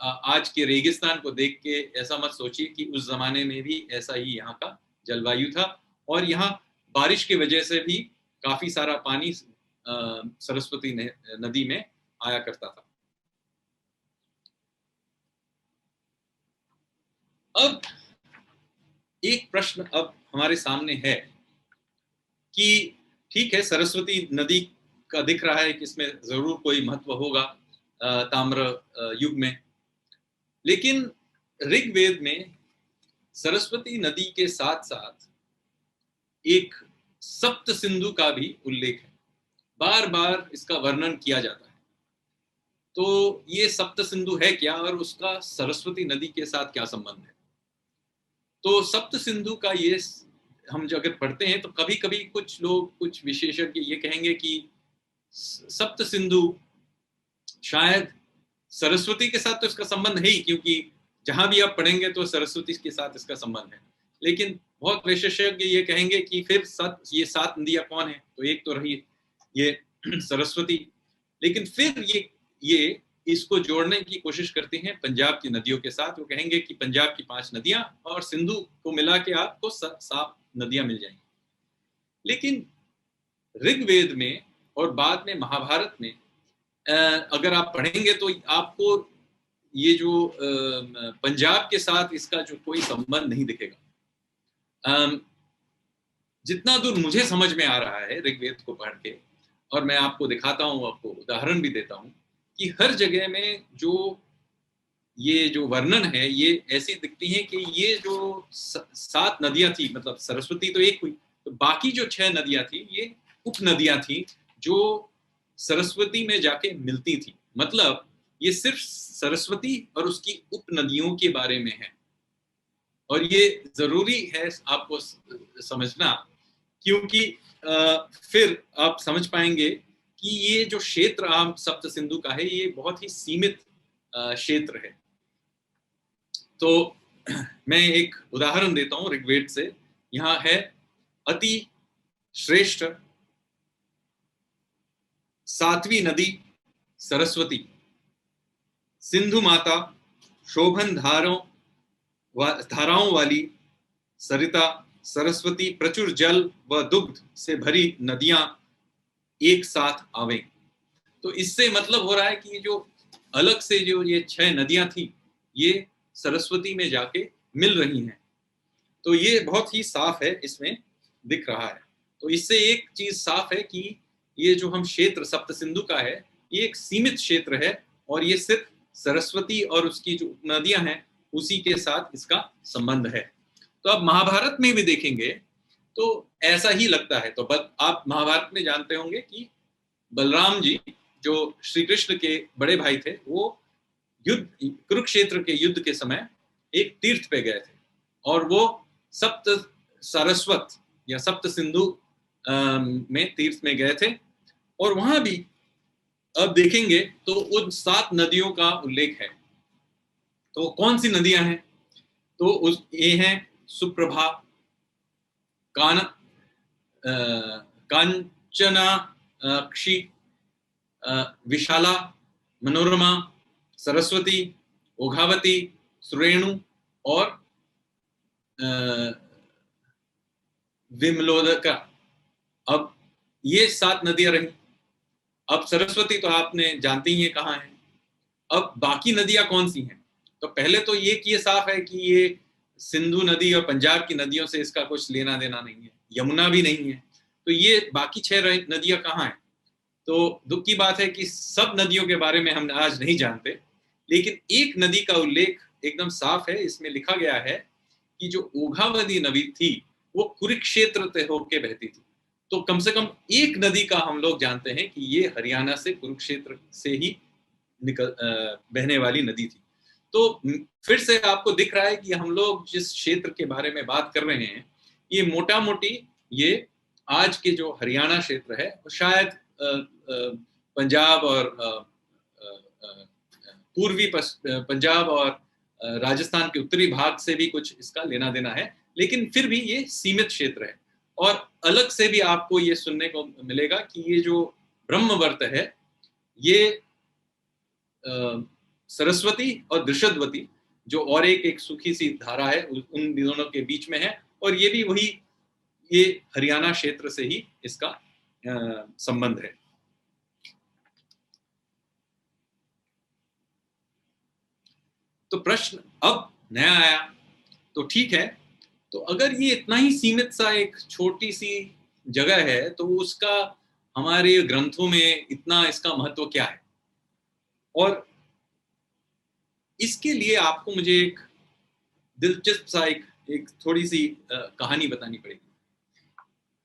आज के रेगिस्तान को देख के ऐसा मत सोचिए कि उस जमाने में भी ऐसा ही यहाँ का जलवायु था। और यहाँ बारिश की वजह से भी काफी सारा पानी सरस्वती नदी में आया करता था। अब एक प्रश्न अब हमारे सामने है कि ठीक है, सरस्वती नदी का दिख रहा है कि इसमें जरूर कोई महत्व होगा ताम्र युग में, लेकिन ऋग्वेद में सरस्वती नदी के साथ साथ एक सप्त सिंधु का भी उल्लेख है, बार बार इसका वर्णन किया जाता है। तो ये सप्त सिंधु है क्या, और उसका सरस्वती नदी के साथ क्या संबंध है? तो सप्त सिंधु का ये हम जो अगर पढ़ते हैं तो कभी कभी कुछ लोग, कुछ विशेषज्ञ ये कहेंगे कि सप्त सिंधु शायद सरस्वती के साथ तो इसका संबंध है ही, क्योंकि जहां भी आप पढ़ेंगे तो सरस्वती के साथ इसका संबंध है। लेकिन बहुत विशेषज्ञ ये कहेंगे कि फिर ये 7 नदियां कौन है? तो एक तो रही ये सरस्वती, लेकिन फिर ये इसको जोड़ने की कोशिश करते हैं पंजाब की नदियों के साथ। वो कहेंगे कि पंजाब की 5 नदियां और सिंधु को मिला के आपको 7 नदियां मिल जाएंगी। लेकिन ऋग्वेद में और बाद में महाभारत में अगर आप पढ़ेंगे तो आपको ये जो पंजाब के साथ इसका जो कोई संबंध नहीं दिखेगा। जितना दूर मुझे समझ में आ रहा है ऋग्वेद को पढ़ के, और मैं आपको दिखाता हूँ, आपको उदाहरण भी देता हूँ, कि हर जगह में ये जो वर्णन है ये ऐसी दिखती है कि ये जो 7 नदियां थी, मतलब सरस्वती तो एक हुई, तो बाकी जो 6 नदियां थी ये उप नदियां थी जो सरस्वती में जाके मिलती थी। मतलब ये सिर्फ सरस्वती और उसकी उपनदियों के बारे में है। और ये जरूरी है आपको समझना, क्योंकि फिर आप समझ पाएंगे कि ये जो क्षेत्र आप सप्त सिंधु का है ये बहुत ही सीमित क्षेत्र है। तो मैं एक उदाहरण देता हूं ऋग्वेद से। यहाँ है अति श्रेष्ठ सातवीं नदी सरस्वती, सिंधु माता, शोभन धाराओं वाली सरिता, सरस्वती प्रचुर जल व दुग्ध से भरी नदियां एक साथ आवे। तो इससे मतलब हो रहा है कि ये जो अलग से जो ये 6 नदियां थी ये सरस्वती में जाके मिल रही हैं। तो ये बहुत ही साफ है, इसमें दिख रहा है। तो इससे एक चीज साफ है कि ये जो हम क्षेत्र सप्त सिंधु का है ये एक सीमित क्षेत्र है और ये सिर्फ सरस्वती और उसकी जो नदियां हैं उसी के साथ इसका संबंध है। तो अब महाभारत में भी देखेंगे तो ऐसा ही लगता है। तो आप महाभारत में जानते होंगे कि बलराम जी जो श्री कृष्ण के बड़े भाई थे वो युद्ध कुरुक्षेत्र के युद्ध के समय एक तीर्थ पे गए थे और वो सप्त सारस्वत या सप्त सिंधु में तीर्थ में गए थे। और वहां भी अब देखेंगे तो उन 7 नदियों का उल्लेख है। तो कौन सी नदियां हैं? तो ये हैं सुप्रभा, कांचनाक्षी, विशाला, मनोरमा, सरस्वती, ओघावती, सुरेणु और विमलोदका। अब ये 7 नदियां रही। अब सरस्वती तो आपने जानते ही है कहाँ है। अब बाकी नदियां कौन सी हैं? तो पहले तो ये साफ है कि ये सिंधु नदी और पंजाब की नदियों से इसका कुछ लेना देना नहीं है, यमुना भी नहीं है। तो ये बाकी 6 नदियां कहाँ हैं? तो दुख की बात है कि सब नदियों के बारे में हम आज नहीं जानते, लेकिन एक नदी का उल्लेख एकदम साफ है। इसमें लिखा गया है कि जो ओघावती नदी थी वो कुरुक्षेत्र से होके बहती थी। तो कम से कम एक नदी का हम लोग जानते हैं कि ये हरियाणा से कुरुक्षेत्र से ही बहने वाली नदी थी। तो फिर से आपको दिख रहा है कि हम लोग जिस क्षेत्र के बारे में बात कर रहे हैं ये मोटा मोटी ये आज के जो हरियाणा क्षेत्र है शायद पंजाब और पूर्वी पंजाब और राजस्थान के उत्तरी भाग से भी कुछ इसका लेना देना है, लेकिन फिर भी ये सीमित क्षेत्र है। और अलग से भी आपको ये सुनने को मिलेगा कि ये जो ब्रह्मवर्त है ये सरस्वती और दृषद्वती जो और एक सूखी सी धारा है उन दोनों के बीच में है, और ये भी वही ये हरियाणा क्षेत्र से ही इसका संबंध है। तो प्रश्न अब नया आया, तो ठीक है, तो अगर ये इतना ही सीमित सा एक छोटी सी जगह है तो उसका हमारे ग्रंथों में इतना इसका महत्व क्या है? और इसके लिए आपको मुझे एक दिलचस्प सा एक थोड़ी सी कहानी बतानी पड़ेगी।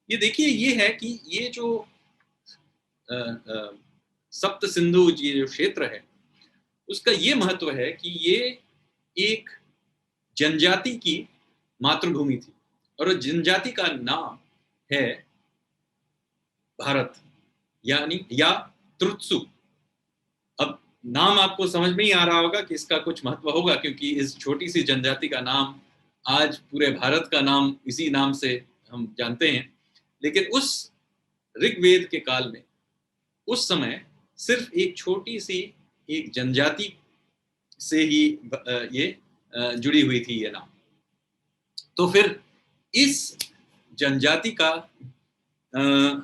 ये देखिए, ये है कि ये जो सप्त सिंधु ये जो क्षेत्र है उसका ये महत्व है कि ये एक जनजाति की मातृभूमि थी और जनजाति का नाम है भारत यानी या त्रुत्सु। अब नाम आपको समझ में ही आ रहा होगा कि इसका कुछ महत्व होगा, क्योंकि इस छोटी सी जनजाति का नाम आज पूरे भारत का नाम इसी नाम से हम जानते हैं। लेकिन उस ऋग्वेद के काल में उस समय सिर्फ एक छोटी सी एक जनजाति से ही ये जुड़ी हुई थी ये नाम। तो फिर इस जनजाति का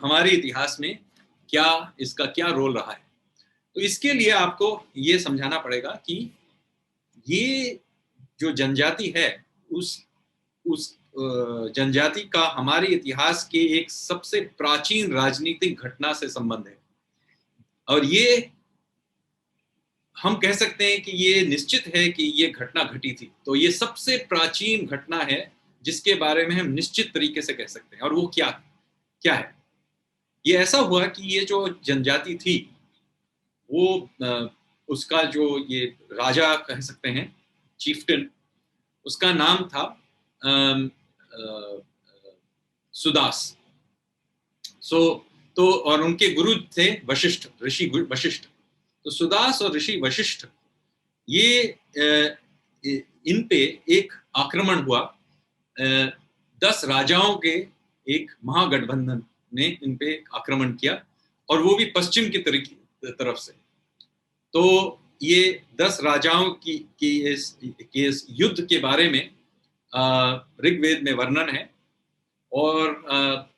हमारे इतिहास में क्या इसका क्या रोल रहा है? तो इसके लिए आपको ये समझाना पड़ेगा कि ये जो जनजाति है उस जनजाति का हमारे इतिहास के एक सबसे प्राचीन राजनीतिक घटना से संबंध है। और ये हम कह सकते हैं कि ये निश्चित है कि ये घटना घटी थी। तो ये सबसे प्राचीन घटना है जिसके बारे में हम निश्चित तरीके से कह सकते हैं। और वो क्या है? ये ऐसा हुआ कि ये जो जनजाति थी वो उसका जो ये राजा कह सकते हैं, चीफ्टन, उसका नाम था सुदास। तो और उनके गुरु थे वशिष्ठ, ऋषि वशिष्ठ। तो सुदास और ऋषि वशिष्ठ, ये इन पे एक आक्रमण हुआ। 10 राजाओं के एक महागठबंधन ने इन पे आक्रमण किया, और वो भी पश्चिम की तरफ से। तो ये 10 राजाओं की इस युद्ध के बारे में ऋग्वेद में वर्णन है, और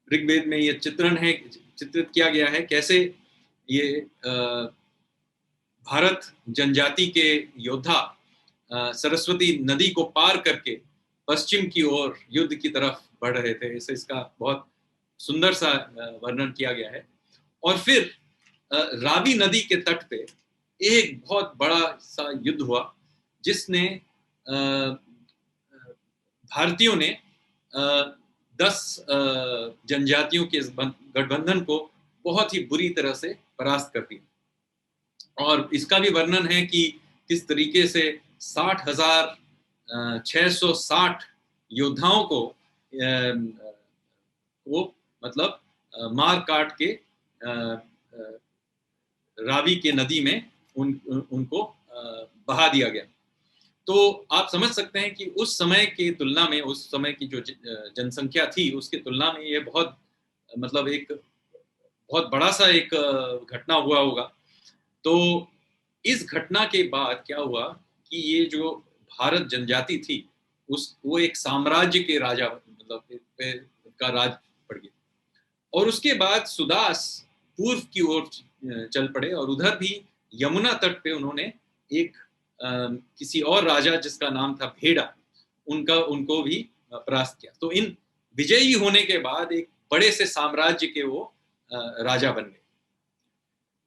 ऋग्वेद में ये चित्रित किया गया है कैसे ये भारत जनजाति के योद्धा सरस्वती नदी को पार करके पश्चिम की ओर युद्ध की तरफ बढ़ रहे थे। इसे इसका बहुत सुंदर सा वर्णन किया गया है। और फिर रावी नदी के तट पे एक बहुत बड़ा सा युद्ध हुआ, जिसने भारतीयों ने 10 जनजातियों के गठबंधन को बहुत ही बुरी तरह से परास्त कर दिया। और इसका भी वर्णन है कि किस तरीके से 60,660 योद्धाओं को मतलब मार काट के रावी के नदी में उनको बहा दिया गया। तो आप समझ सकते हैं कि उस समय की तुलना में, उस समय की जो जनसंख्या थी उसकी तुलना में ये बहुत मतलब एक बहुत बड़ा सा एक घटना हुआ होगा। तो इस घटना के बाद क्या हुआ कि ये जो भारत जनजाति थी वो एक साम्राज्य के राजा मतलब का राज पड़ गया। और उसके बाद सुदास पूर्व की ओर चल पड़े, और उधर भी यमुना तट पे उन्होंने एक किसी और राजा जिसका नाम था भेड़ा, उनको भी परास्त किया। तो इन विजयी होने के बाद एक बड़े से साम्राज्य के वो राजा बन गए।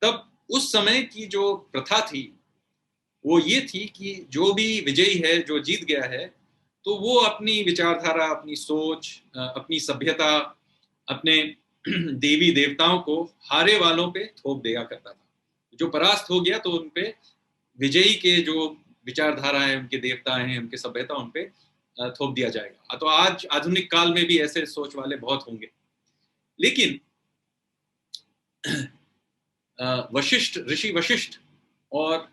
तब उस समय की जो प्रथा थी वो ये थी कि जो भी विजयी है, जो जीत गया है, तो वो अपनी विचारधारा, अपनी सोच, अपनी सभ्यता, अपने देवी देवताओं को हारे वालों पे थोप दिया करता था। जो परास्त हो गया तो उन पे विजयी के जो विचारधारा है, उनके देवता हैं, उनके सभ्यता, उन पे थोप दिया जाएगा। तो आज आधुनिक काल में भी ऐसे सोच वाले बहुत होंगे। लेकिन ऋषि वशिष्ठ और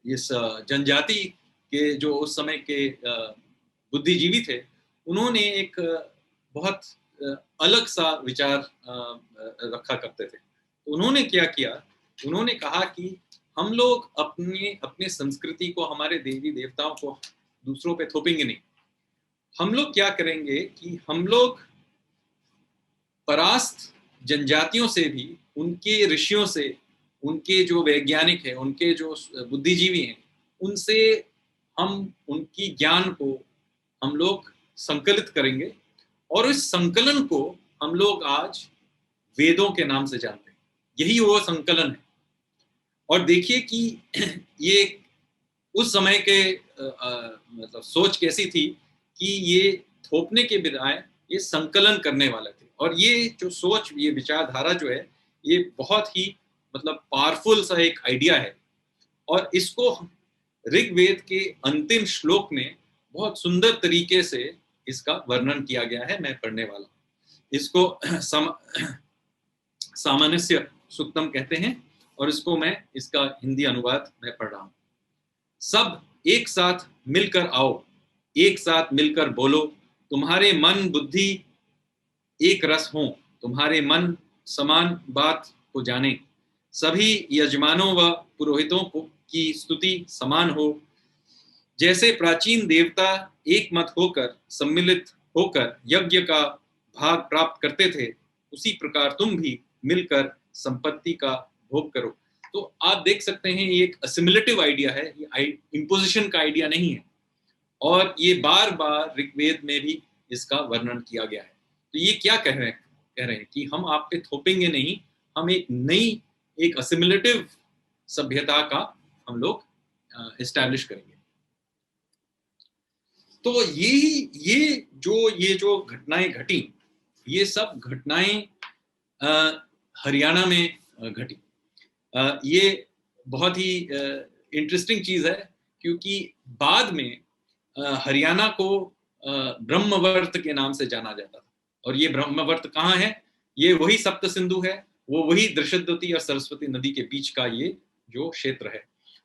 इस जनजाति के जो उस समय के बुद्धिजीवी थे, उन्होंने एक बहुत अलग सा विचार रखा करते थे। तो उन्होंने क्या किया, उन्होंने कहा कि हम लोग अपने संस्कृति को, हमारे देवी देवताओं को दूसरों पे थोपेंगे नहीं। हम लोग क्या करेंगे कि हम लोग परास्त जनजातियों से भी, उनके ऋषियों से, उनके जो वैज्ञानिक हैं, उनके जो बुद्धिजीवी हैं, उनसे हम उनकी ज्ञान को हम लोग संकलित करेंगे, और इस संकलन को हम लोग आज वेदों के नाम से जानते हैं। यही वो संकलन है। और देखिए कि ये उस समय के मतलब सोच कैसी थी कि ये थोपने के बजाय ये संकलन करने वाले थे। और ये जो सोच, ये विचारधारा जो है, ये बहुत ही मतलब पावरफुल सा एक आइडिया है। और इसको ऋग्वेद के अंतिम श्लोक में बहुत सुंदर तरीके से इसका वर्णन किया गया है। मैं पढ़ने वाला हूं इसको। सामान्य सूक्तम कहते हैं, और इसको मैं, इसका हिंदी अनुवाद मैं पढ़ रहा हूं। सब एक साथ मिलकर आओ, एक साथ मिलकर बोलो, तुम्हारे मन बुद्धि एक रस हो, तुम्हारे मन समान बात को जाने, सभी यजमानों व पुरोहितों की स्तुति समान हो। जैसे प्राचीन देवता एक मत होकर, सम्मिलित होकर यज्ञ का भाग प्राप्त करते थे, उसी प्रकार तुम भी मिलकर संपत्ति का भोग करो। तो आप देख सकते हैं ये एक असिमिलेटिव आइडिया है, ये इम्पोजिशन का आइडिया नहीं है। और ये बार बार ऋग्वेद में भी इसका वर्णन किया गया है। तो ये क्या कह रहे हैं कि हम आप पे थोपेंगे नहीं, हम एक नई, एक असिमिलेटिव सभ्यता का हम लोग एस्टैब्लिश करेंगे। तो ये जो घटनाएं घटी, ये सब घटनाएं हरियाणा में घटी। ये बहुत ही इंटरेस्टिंग चीज है, क्योंकि बाद में हरियाणा को ब्रह्मवर्त के नाम से जाना जाता था। और ये ब्रह्मवर्त कहाँ है? ये वही सप्त सिंधु है, वो वही दृशद्वती और सरस्वती नदी के बीच का ये जो क्षेत्र है।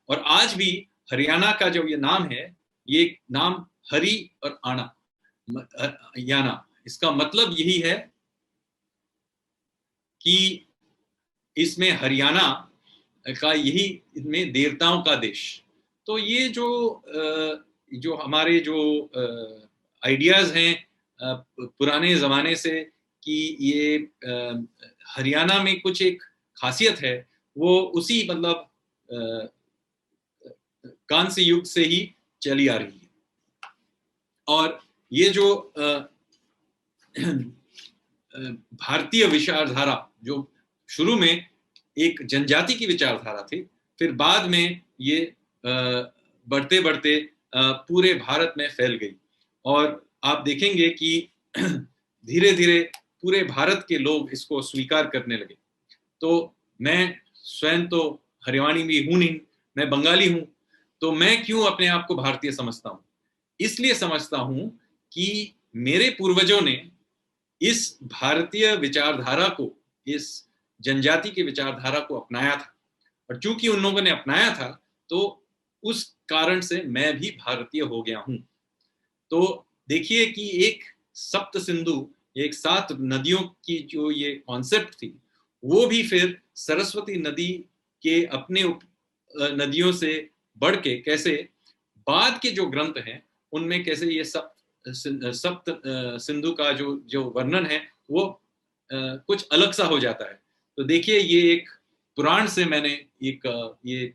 और आज भी हरियाणा का जो ये नाम है, ये नाम हरि और आना याना, इसका मतलब यही है कि इसमें हरियाणा का यही, इसमें देवताओं का देश। तो ये जो हमारे जो आइडियाज हैं पुराने जमाने से कि ये हरियाणा में कुछ एक खासियत है, वो उसी मतलब कांस्य युग से ही चली आ रही है। और ये जो भारतीय विचारधारा जो शुरू में एक जनजाति की विचारधारा थी, फिर बाद में ये बढ़ते बढ़ते पूरे भारत में फैल गई। और आप देखेंगे कि धीरे धीरे पूरे भारत के लोग इसको स्वीकार करने लगे। तो मैं स्वयं तो हरियाणवी भी हूं नहीं, मैं बंगाली हूं, तो मैं क्यों अपने आप को भारतीय समझता हूं? इसलिए समझता हूं कि मेरे पूर्वजों ने इस भारतीय विचारधारा को, इस जनजाति की विचारधारा को अपनाया था, और चूंकि उन लोगों ने अपनाया था तो उस कारण से मैं भी भारतीय हो गया हूं। तो देखिए कि एक सप्त सिंधु, एक 7 नदियों की जो ये कॉन्सेप्ट थी, वो भी फिर सरस्वती नदी के अपने नदियों से बढ़ के कैसे बाद के जो ग्रंथ हैं उनमें कैसे ये सप्त सिंधु का जो वर्णन है वो कुछ अलग सा हो जाता है। तो देखिए, ये एक पुराण से मैंने ये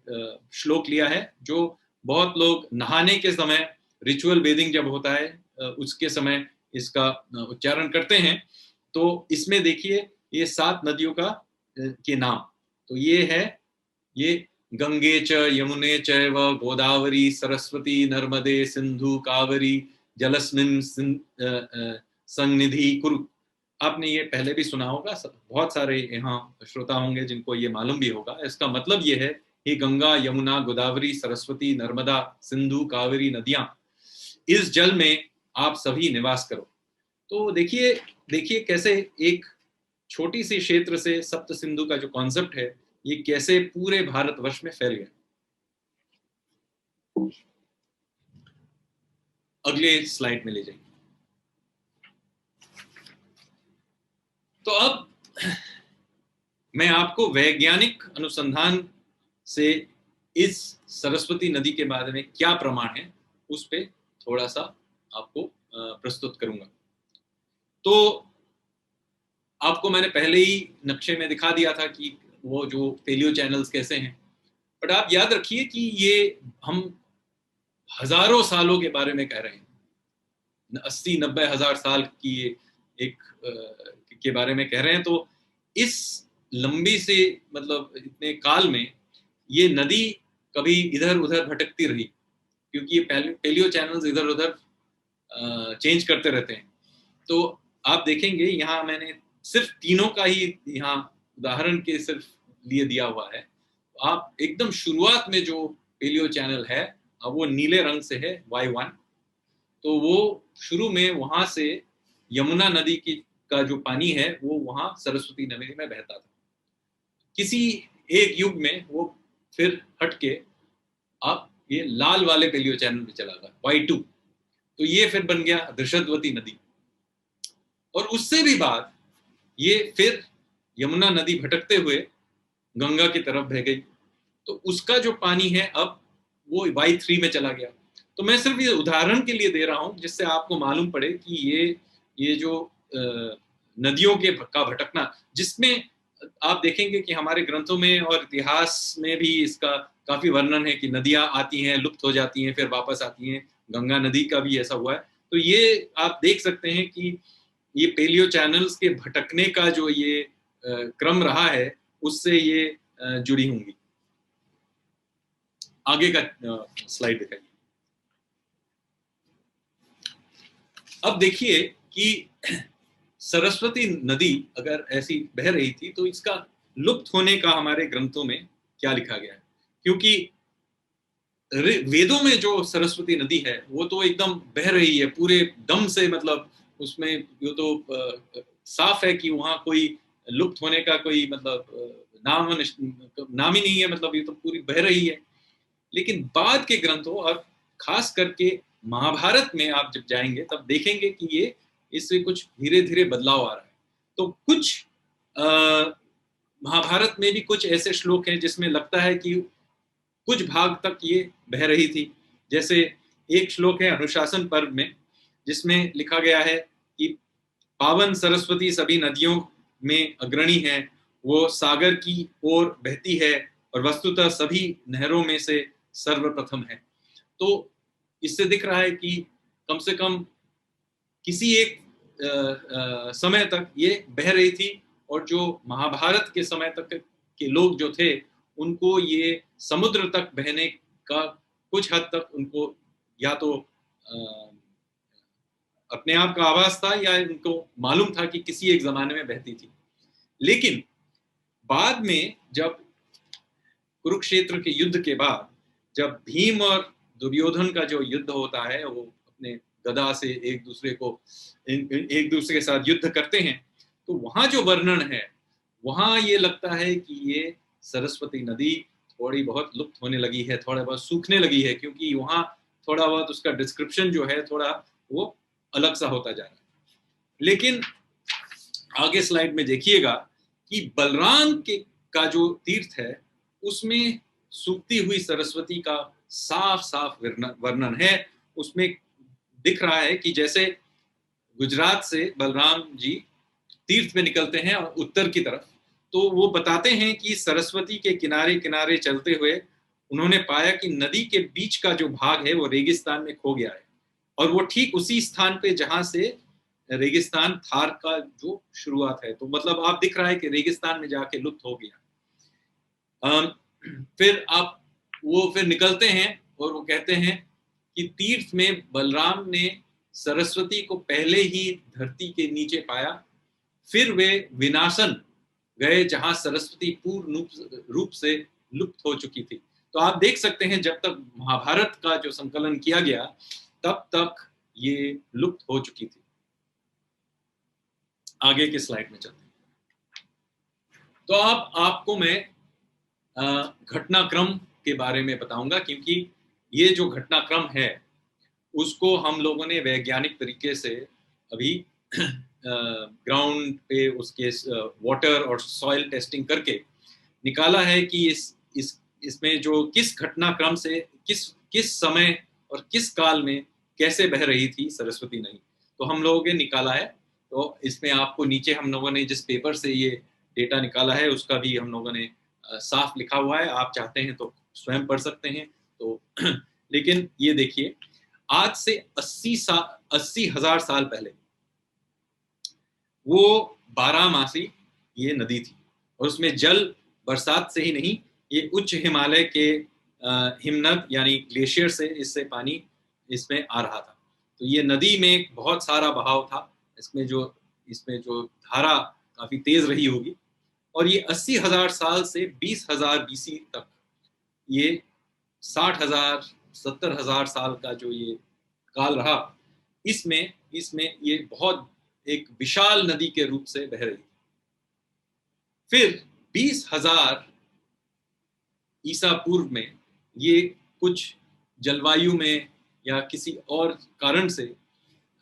श्लोक लिया है, जो बहुत लोग नहाने के समय, रिचुअल बेदिंग जब होता है उसके समय इसका उच्चारण करते हैं। तो इसमें देखिए ये 7 नदियों का के नाम, तो ये है, ये गंगे च यमुने चैव गोदावरी सरस्वती नर्मदे सिंधु कावरी जलस्मिन् सन्निधि कुरु। आपने ये पहले भी सुना होगा, बहुत सारे यहाँ श्रोता होंगे जिनको ये मालूम भी होगा। इसका मतलब ये है कि गंगा यमुना गोदावरी सरस्वती नर्मदा सिंधु कावेरी नदियां, इस जल में आप सभी निवास करो। तो देखिए कैसे एक छोटी सी क्षेत्र से सप्त सिंधु का जो कॉन्सेप्ट है ये कैसे पूरे भारतवर्ष में फैल गया। अगले स्लाइड में ले जाइए। तो अब मैं आपको वैज्ञानिक अनुसंधान से इस सरस्वती नदी के बारे में क्या प्रमाण है उस पे थोड़ा सा आपको प्रस्तुत करूंगा। तो आपको मैंने पहले ही नक्शे में दिखा दिया था कि वो जो पेलियो चैनल्स कैसे हैं, बट आप याद रखिए कि ये हम हजारों सालों के बारे में कह रहे हैं, 80-90 हजार साल की एक के बारे में कह रहे हैं। तो इस लंबी से मतलब इतने काल में ये नदी कभी इधर उधर भटकती रही, क्योंकि ये पेलियो चैनल्स इधर उधर चेंज करते रहते हैं। तो आप देखेंगे यहाँ मैंने सिर्फ तीनों का ही यहाँ उदाहरण के सिर्फ लिए दिया हुआ है। आप एकदम शुरुआत में जो पेलियो चैनल है वो नीले रंग से है Y1, तो वो शुरू में वहां से यमुना नदी की का जो पानी है वो वहां सरस्वती नदी में बहता था। किसी एक युग में वो फिर हटके अब ये लाल वाले पेलियो चैनल में चला गया Y2, तो ये फिर बन गया दृशद्वती नदी। और उससे भी बाद ये फिर यमुना नदी भटकते हुए गंगा की तरफ बह गई, तो उसका जो पानी है अब वो Y3 में चला गया। तो मैं सिर्फ ये उदाहरण के लिए दे रहा हूं जिससे आपको मालूम पड़े कि ये जो नदियों के का भटकना, जिसमें आप देखेंगे कि हमारे ग्रंथों में और इतिहास में भी इसका काफी वर्णन है कि नदियां आती हैं, लुप्त हो जाती हैं, फिर वापस आती हैं। गंगा नदी का भी ऐसा हुआ है। तो ये आप देख सकते हैं कि ये पेलियो चैनल्स के भटकने का जो ये क्रम रहा है उससे ये जुड़ी होंगी। आगे का स्लाइड दिखाइए। अब देखिए कि सरस्वती नदी अगर ऐसी बह रही थी तो इसका लुप्त होने का हमारे ग्रंथों में क्या लिखा गया है, क्योंकि वेदों में जो सरस्वती नदी है वो तो एकदम बह रही है पूरे दम से, मतलब उसमें ये तो साफ है कि वहां कोई लुप्त होने का कोई मतलब नाम ही नहीं है, मतलब ये तो पूरी बह रही है। लेकिन बाद के ग्रंथों और खास करके महाभारत में आप जब जाएंगे तब देखेंगे कि ये इससे कुछ धीरे धीरे बदलाव आ रहा है। तो कुछ महाभारत में भी कुछ ऐसे श्लोक हैं जिसमें लगता है कि कुछ भाग तक ये बह रही थी। जैसे एक श्लोक है अनुशासन पर्व में जिसमें लिखा गया है कि पावन सरस्वती सभी नदियों में अग्रणी है, वो सागर की ओर बहती है और वस्तुतः सभी नहरों में से सर्वप्रथम है। तो इससे दिख रहा है कि कम से कम किसी एक समय तक ये बह रही थी, और जो महाभारत के समय तक के लोग जो थे उनको ये समुद्र तक बहने का कुछ हद तक उनको या तो अपने आप का आभास था या उनको मालूम था कि किसी एक जमाने में बहती थी। लेकिन बाद में जब कुरुक्षेत्र के युद्ध के बाद जब भीम और दुर्योधन का जो युद्ध होता है, वो अपने गदा से एक दूसरे के साथ युद्ध करते हैं, तो वहां जो वर्णन है वहां ये लगता है कि ये सरस्वती नदी थोड़ी बहुत लुप्त होने लगी है, थोड़ा बहुत सूखने लगी है, क्योंकि वहां थोड़ा बहुत उसका डिस्क्रिप्शन जो है थोड़ा वो अलग सा होता जा रहा है। लेकिन आगे स्लाइड में देखिएगा कि बलराम का जो तीर्थ है उसमें सूखती हुई सरस्वती का साफ साफ वर्णन है। उसमें दिख रहा है कि जैसे गुजरात से बलराम जी तीर्थ में निकलते हैं उत्तर की तरफ, तो वो बताते हैं कि सरस्वती के किनारे किनारे चलते हुए उन्होंने पाया कि नदी के बीच का जो भाग है वो रेगिस्तान में खो गया है, और वो ठीक उसी स्थान पे जहां से रेगिस्तान थार का जो शुरुआत है। तो मतलब आप दिख रहा है कि रेगिस्तान में जाके लुप्त हो गया। फिर फिर निकलते हैं और वो कहते हैं कि तीर्थ में बलराम ने सरस्वती को पहले ही धरती के नीचे पाया, फिर वे विनाशन गए जहां सरस्वती पूर्ण रूप से लुप्त हो चुकी थी। तो आप देख सकते हैं जब तक महाभारत का जो संकलन किया गया तब तक ये लुप्त हो चुकी थी। आगे के स्लाइड में चलते हैं। तो आपको मैं घटनाक्रम के बारे में बताऊंगा, क्योंकि ये जो घटनाक्रम है उसको हम लोगों ने वैज्ञानिक तरीके से अभी ग्राउंड पे उसके वाटर और सॉइल टेस्टिंग करके निकाला है कि इसमें जो किस घटनाक्रम से किस समय और किस काल में कैसे बह रही थी सरस्वती नदी, तो हम लोगों ने निकाला है। तो इसमें आपको नीचे हम लोगों ने जिस पेपर से ये डेटा निकाला है उसका भी हम लोगों ने साफ लिखा हुआ है, आप चाहते हैं तो स्वयं पढ़ सकते हैं। तो लेकिन ये देखिए, आज से 80,000 साल पहले वो 12 मासी ये नदी थी, और उसमें जल बरसात से ही नहीं, ये उच्च हिमालय के हिमनद यानी ग्लेशियर से इससे पानी इसमें आ रहा था। तो ये नदी में बहुत सारा बहाव था, इसमें जो धारा काफी तेज रही होगी, और ये 80,000 साल से 20,000 BC तक ये 60,000 70,000 साल का जो ये काल रहा, इसमें ये बहुत एक विशाल नदी के रूप से बह रही। फिर 20,000 ईसा पूर्व में ये कुछ जलवायु में या किसी और कारण से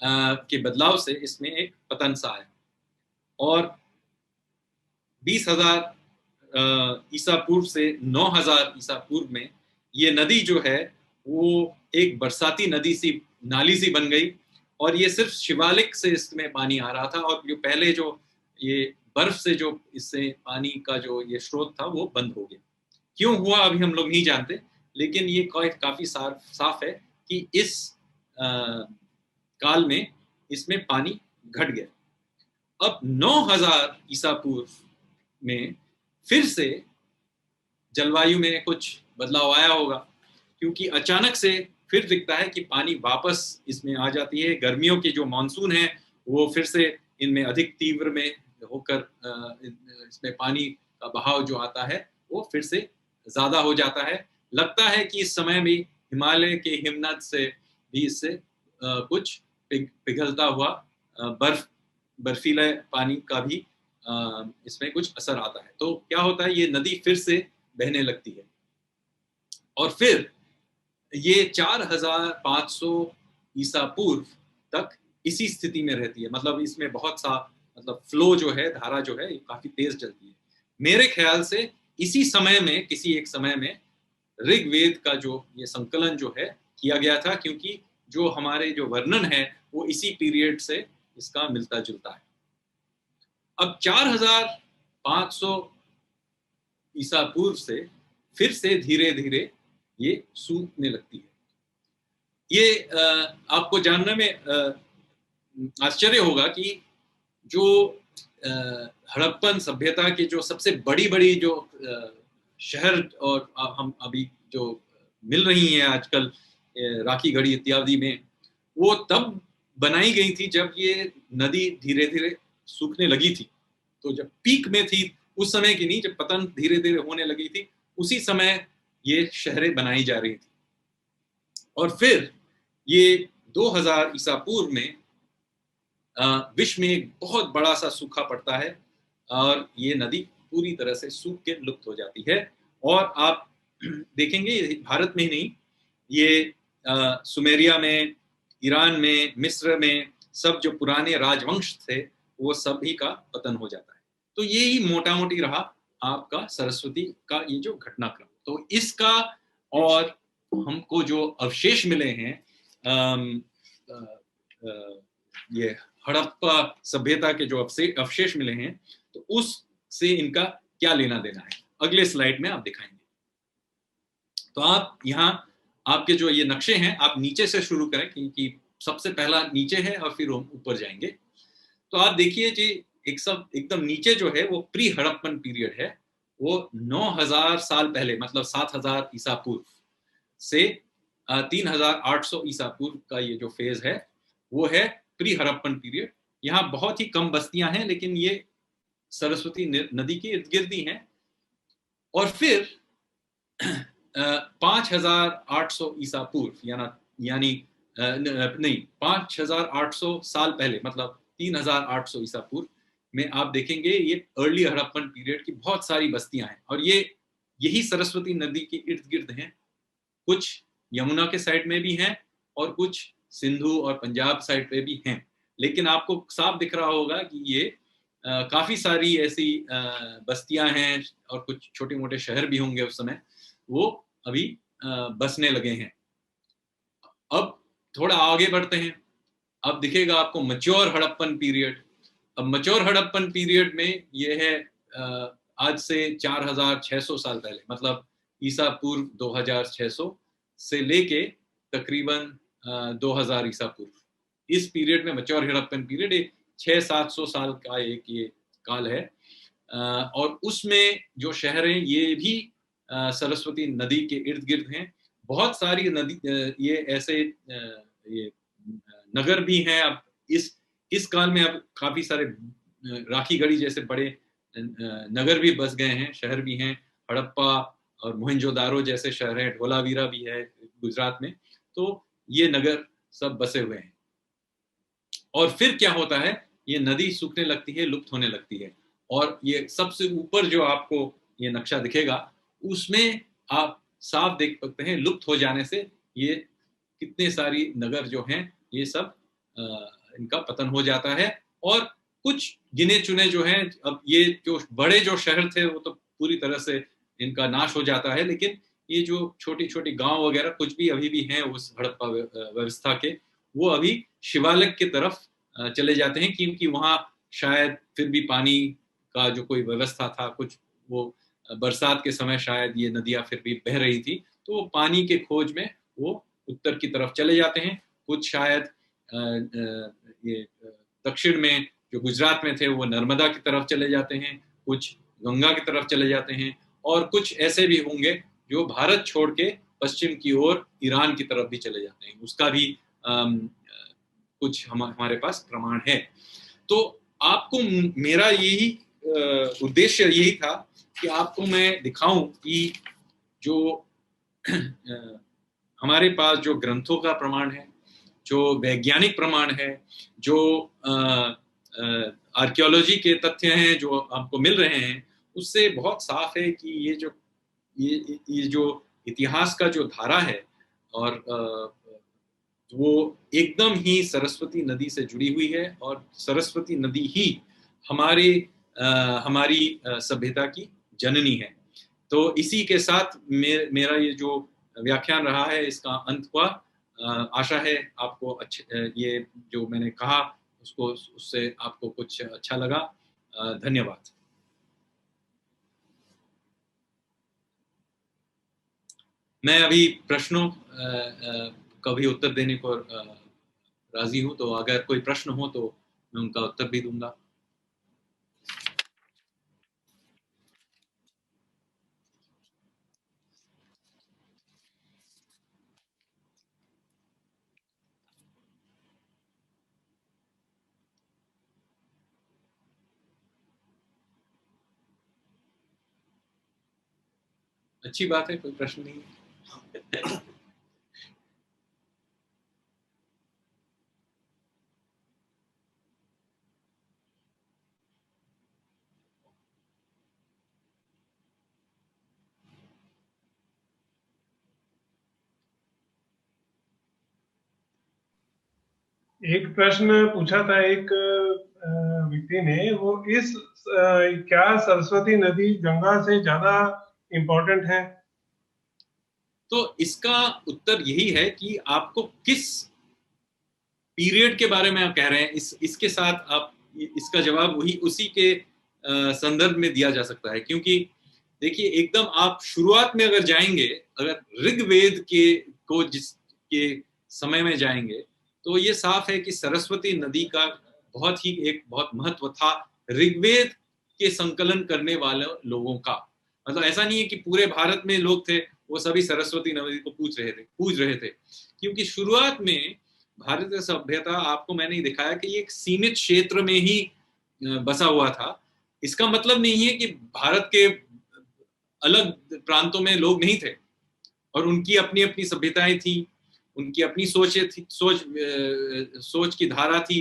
के बदलाव से इसमें एक पतन सा आया, और 20,000 ईसा पूर्व से 9,000 ईसा पूर्व में ये नदी जो है वो एक बरसाती नदी सी नाली सी बन गई, और ये सिर्फ शिवालिक से इसमें पानी आ रहा था, और जो पहले जो ये बर्फ से जो इससे पानी का जो ये स्रोत था वो बंद हो गया। क्यों हुआ अभी हम लोग नहीं जानते, लेकिन ये काफी साफ है कि इस काल में इसमें पानी घट गया। अब 9,000 ईसा पूर्व में फिर से जलवायु में कुछ बदलाव आया होगा, क्योंकि अचानक से फिर दिखता है कि पानी वापस इसमें आ जाती है। गर्मियों की जो मानसून है वो फिर से इनमें अधिक तीव्र में होकर इसमें पानी का बहाव जो आता है वो फिर से ज्यादा हो जाता है। लगता है कि इस समय भी हिमालय के हिमनद से भी इससे कुछ पिघलता हुआ बर्फीले पानी का भी इसमें कुछ असर आता है। तो क्या होता है, ये नदी फिर से बहने लगती है और फिर ये 4500 ईसा पूर्व तक इसी स्थिति में रहती है। मतलब इसमें बहुत सा मतलब फ्लो जो है, धारा जो है, ये काफी तेज चलती है। मेरे ख्याल से इसी समय में, किसी एक समय में ऋग्वेद का जो ये संकलन जो है किया गया था, क्योंकि जो हमारे जो वर्णन है वो इसी पीरियड से इसका मिलता जुलता है। अब 4500 ईसा पूर्व से फिर से धीरे धीरे ये सूखने लगती है। ये आपको जानने में आश्चर्य होगा कि जो हड़प्पन सभ्यता की जो सबसे बड़ी बड़ी जो शहर और हम अभी जो मिल रही हैं आजकल राखी गढ़ी इत्यादि में, वो तब बनाई गई थी जब ये नदी धीरे धीरे सूखने लगी थी। तो जब पीक में थी उस समय की नहीं, जब पतन धीरे धीरे होने लगी थी उसी समय ये शहरें बनाई जा रही थी। और फिर ये 2000 ईसा पूर्व में विश्व में एक बहुत बड़ा सा सूखा पड़ता है और ये नदी पूरी तरह से सूख के लुप्त हो जाती है। और आप देखेंगे भारत में ही नहीं, ये सुमेरिया में, ईरान में, मिस्र में सब जो पुराने राजवंश थे वो सभी का पतन हो जाता है। तो ये ही मोटा मोटी रहा आपका सरस्वती का ये जो घटनाक्रम। तो इसका और हमको जो अवशेष मिले हैं ये हड़प्पा सभ्यता के जो अवशेष मिले हैं, तो उससे इनका क्या लेना देना है अगले स्लाइड में आप दिखाएंगे। तो आप यहाँ आपके जो ये नक्शे हैं आप नीचे से शुरू करें, क्योंकि सबसे पहला नीचे है और फिर हम ऊपर जाएंगे। तो आप देखिए जी, एकदम नीचे जो है वो प्री हड़प्पन पीरियड है। वो 9000 साल पहले, मतलब 7000 ईसा पूर्व से 3800 ईसा पूर्व का ये जो फेज है वो है प्री हड़प्पन पीरियड। यहाँ बहुत ही कम बस्तियां हैं, लेकिन ये सरस्वती नदी के इर्द गिर्द ही हैं। और फिर 5800 ईसा पूर्व यानी नहीं 5800 साल पहले, मतलब 3800 ईसा पूर्व में आप देखेंगे ये अर्ली हड़प्पन पीरियड की बहुत सारी बस्तियां हैं। और ये यही सरस्वती नदी के इर्द गिर्द हैं। कुछ यमुना के साइड में भी हैं और कुछ सिंधु और पंजाब साइड पे भी हैं। लेकिन आपको साफ दिख रहा होगा कि ये काफी सारी ऐसी बस्तियां हैं और कुछ छोटे मोटे शहर भी होंगे उस समय, वो अभी बसने लगे हैं। अब थोड़ा आगे बढ़ते हैं। अब दिखेगा आपको मैच्योर हड़प्पन पीरियड। अब मैच्योर हड़प्पन पीरियड में ये है आज से 4600 साल पहले, मतलब ईसा पूर्व 2600 से लेके तकरीबन 2000 ईसा पूर्व, इस पीरियड में मैच्योर हड़प्पन पीरियड 600-700 साल का एक ये काल है। और उसमें जो शहर हैं ये भी सरस्वती नदी के इर्द गिर्द हैं। बहुत सारी नदी ये ऐसे ये नगर भी हैं। अब इस काल में अब काफी सारे राखी गढ़ी जैसे बड़े नगर भी बस गए हैं, शहर भी हैं। हड़प्पा और मोहनजोदारो जैसे शहर हैं, ढोलावीरा भी है गुजरात में। तो ये नगर सब बसे हुए हैं। और फिर क्या होता है, ये नदी सूखने लगती है, लुप्त होने लगती है। और ये सबसे ऊपर जो आपको ये नक्शा दिखेगा उसमें आप साफ देख सकते हैं लुप्त हो जाने से ये कितने सारी नगर जो हैं ये सब इनका पतन हो जाता है। और कुछ गिने चुने जो हैं, अब ये जो बड़े जो शहर थे वो तो पूरी तरह से इनका नाश हो जाता है, लेकिन ये जो छोटी छोटी गांव वगैरह कुछ भी अभी भी हैं उस हड़प्पा व्यवस्था के, वो अभी शिवालिक की तरफ चले जाते हैं, क्योंकि वहाँ शायद फिर भी पानी का जो कोई व्यवस्था था, कुछ वो बरसात के समय शायद ये नदियाँ फिर भी बह रही थी, तो वो पानी के खोज में वो उत्तर की तरफ चले जाते हैं। कुछ शायद ये दक्षिण में जो गुजरात में थे वो नर्मदा की तरफ चले जाते हैं, कुछ गंगा की तरफ चले जाते हैं, और कुछ ऐसे भी होंगे जो भारत छोड़ के पश्चिम की ओर ईरान की तरफ भी चले जाते हैं। उसका भी कुछ हमारे पास प्रमाण है। तो आपको मेरा यही उद्देश्य यही था कि आपको मैं दिखाऊं कि जो हमारे पास जो ग्रंथों का प्रमाण है, जो वैज्ञानिक प्रमाण है, जो आर्कियोलॉजी के तथ्य हैं जो आपको मिल रहे हैं, उससे बहुत साफ है कि ये जो इतिहास का जो धारा है और वो एकदम ही सरस्वती नदी से जुड़ी हुई है, और सरस्वती नदी ही हमारी सभ्यता की जननी है। तो इसी के साथ मेरा ये जो व्याख्यान रहा है इसका अंत हुआ। आशा है आपको ये जो मैंने कहा उससे आपको कुछ अच्छा लगा। धन्यवाद। मैं अभी प्रश्नों का भी उत्तर देने को राजी हूं, तो अगर कोई प्रश्न हो तो मैं उनका उत्तर भी दूंगा। अच्छी बात है, कोई प्रश्न नहीं है। एक प्रश्न पूछा था एक व्यक्ति ने, वो क्या सरस्वती नदी गंगा से ज्यादा इम्पोर्टेंट है? तो इसका उत्तर यही है कि आपको किस पीरियड के बारे में आप कह रहे हैं, इसके साथ आप इसका जवाब वही उसी के संदर्भ में दिया जा सकता है। क्योंकि देखिए, एकदम आप शुरुआत में अगर जाएंगे, अगर ऋग्वेद को जिसके समय में जाएंगे, तो ये साफ है कि सरस्वती नदी का बहुत महत्व था ऋग्वेद के संकलन करने वाले लोगों का। मतलब ऐसा नहीं है कि पूरे भारत में लोग थे वो सभी सरस्वती नदी को पूज रहे थे, क्योंकि शुरुआत में भारतीय सभ्यता, आपको मैंने ही दिखाया कि एक सीमित क्षेत्र में ही बसा हुआ था। इसका मतलब नहीं है कि भारत के अलग प्रांतों में लोग नहीं थे और उनकी अपनी अपनी सभ्यताएं थी, उनकी अपनी सोच की धारा थी।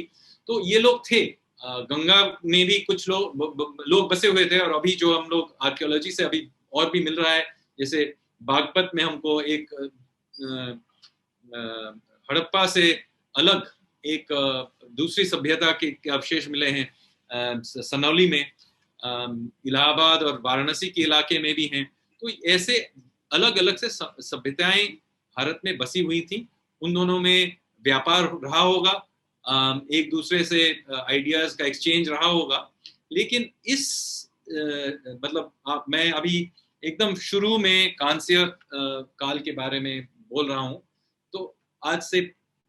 तो ये लोग थे, गंगा में भी कुछ लोग बसे हुए थे। और अभी जो हम लोग आर्कियोलॉजी से अभी और भी मिल रहा है, जैसे बागपत में हमको एक हड़प्पा से अलग एक दूसरी सभ्यता के अवशेष मिले हैं, सनौली में, इलाहाबाद और वाराणसी के इलाके में भी हैं। तो ऐसे अलग अलग से सभ्यताएं भारत में बसी हुई थी। उन दोनों में व्यापार रहा होगा, एक दूसरे से आइडियाज का एक्सचेंज रहा होगा। लेकिन मैं अभी एकदम शुरू में कांस्य काल के बारे में बोल रहा हूं। तो आज से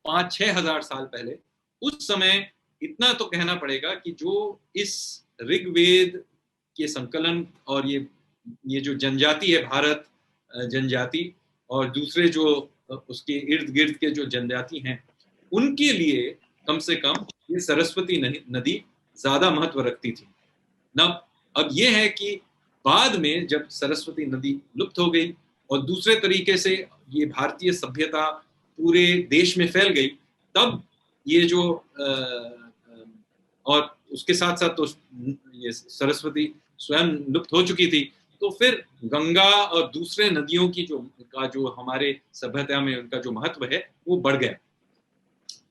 5-6 हजार साल पहले, उस समय इतना तो कहना पड़ेगा कि जो इस ऋग्वेद के संकलन और ये जो जनजाति है, भारत जनजाति, और दूसरे जो उसके इर्द गिर्द के जो जनजाति हैं, उनके लिए कम से कम ये सरस्वती नदी ज्यादा महत्व रखती थी ना। अब ये है कि बाद में जब सरस्वती नदी लुप्त हो गई और दूसरे तरीके से ये भारतीय सभ्यता पूरे देश में फैल गई, तब ये जो और उसके साथ साथ तो ये सरस्वती स्वयं लुप्त हो चुकी थी। तो फिर गंगा और दूसरे नदियों की जो हमारे सभ्यता में उनका जो महत्व है वो बढ़ गया।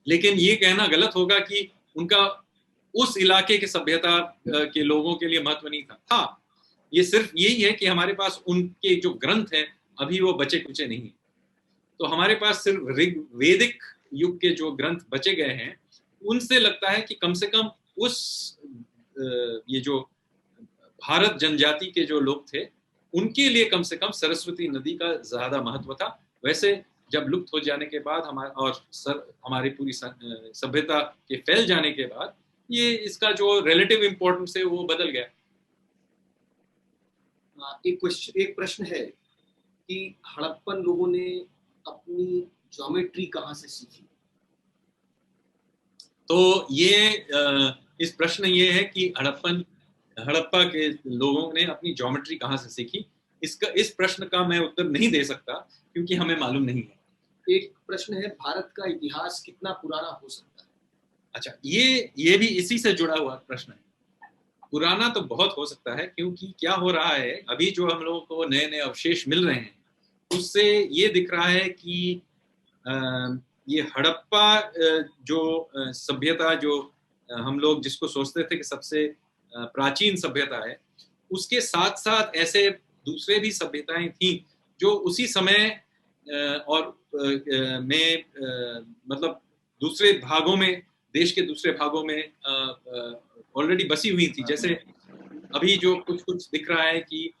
लेकिन ये कहना गलत होगा कि उनका उस इलाके के सभ्यता के लोगों के लिए महत्व नहीं था। ये सिर्फ यही है कि हमारे पास उनके जो ग्रंथ हैं अभी वो बचे कुचे नहीं। तो हमारे पास सिर्फ ऋग्वेदिक युग के जो ग्रंथ बचे गए हैं, उनसे लगता है कि कम से कम ये जो भारत जनजाति के जो लोग थे, उनके लिए कम से कम सरस्वती नदी का ज्यादा महत्व था। वैसे जब लुप्त हो जाने के बाद हमारी पूरी सभ्यता के फैल जाने के बाद ये इसका जो रिलेटिव इंपॉर्टेंस है वो बदल गया। एक प्रश्न है कि हड़प्पन लोगों ने अपनी ज्योमेट्री कहाँ से सीखी? तो ये इस प्रश्न ये है कि हड़प्पन हड़प्पा के लोगों ने अपनी ज्योमेट्री कहाँ से सीखी, इस प्रश्न का मैं उत्तर नहीं दे सकता क्योंकि हमें मालूम नहीं है। एक प्रश्न है, भारत का इतिहास कितना पुराना हो सकता है? अच्छा, ये भी इसी से जुड़ा हुआ प्रश्न है। पुराना तो बहुत हो सकता है, क्योंकि क्या हो रहा है अभी जो हम लोगों को नए नए अवशेष मिल रहे हैं उससे ये दिख रहा है कि ये हड़प्पा जो सभ्यता जो हम लोग जिसको सोचते थे कि सबसे प्राचीन सभ्यता है, उसके साथ साथ ऐसे दूसरे भी सभ्यताएं थी जो उसी समय और में मतलब दूसरे भागों में, देश के दूसरे भागों में ऑलरेडी बसी हुई थी। जैसे अभी जो कुछ कुछ दिख रहा है कि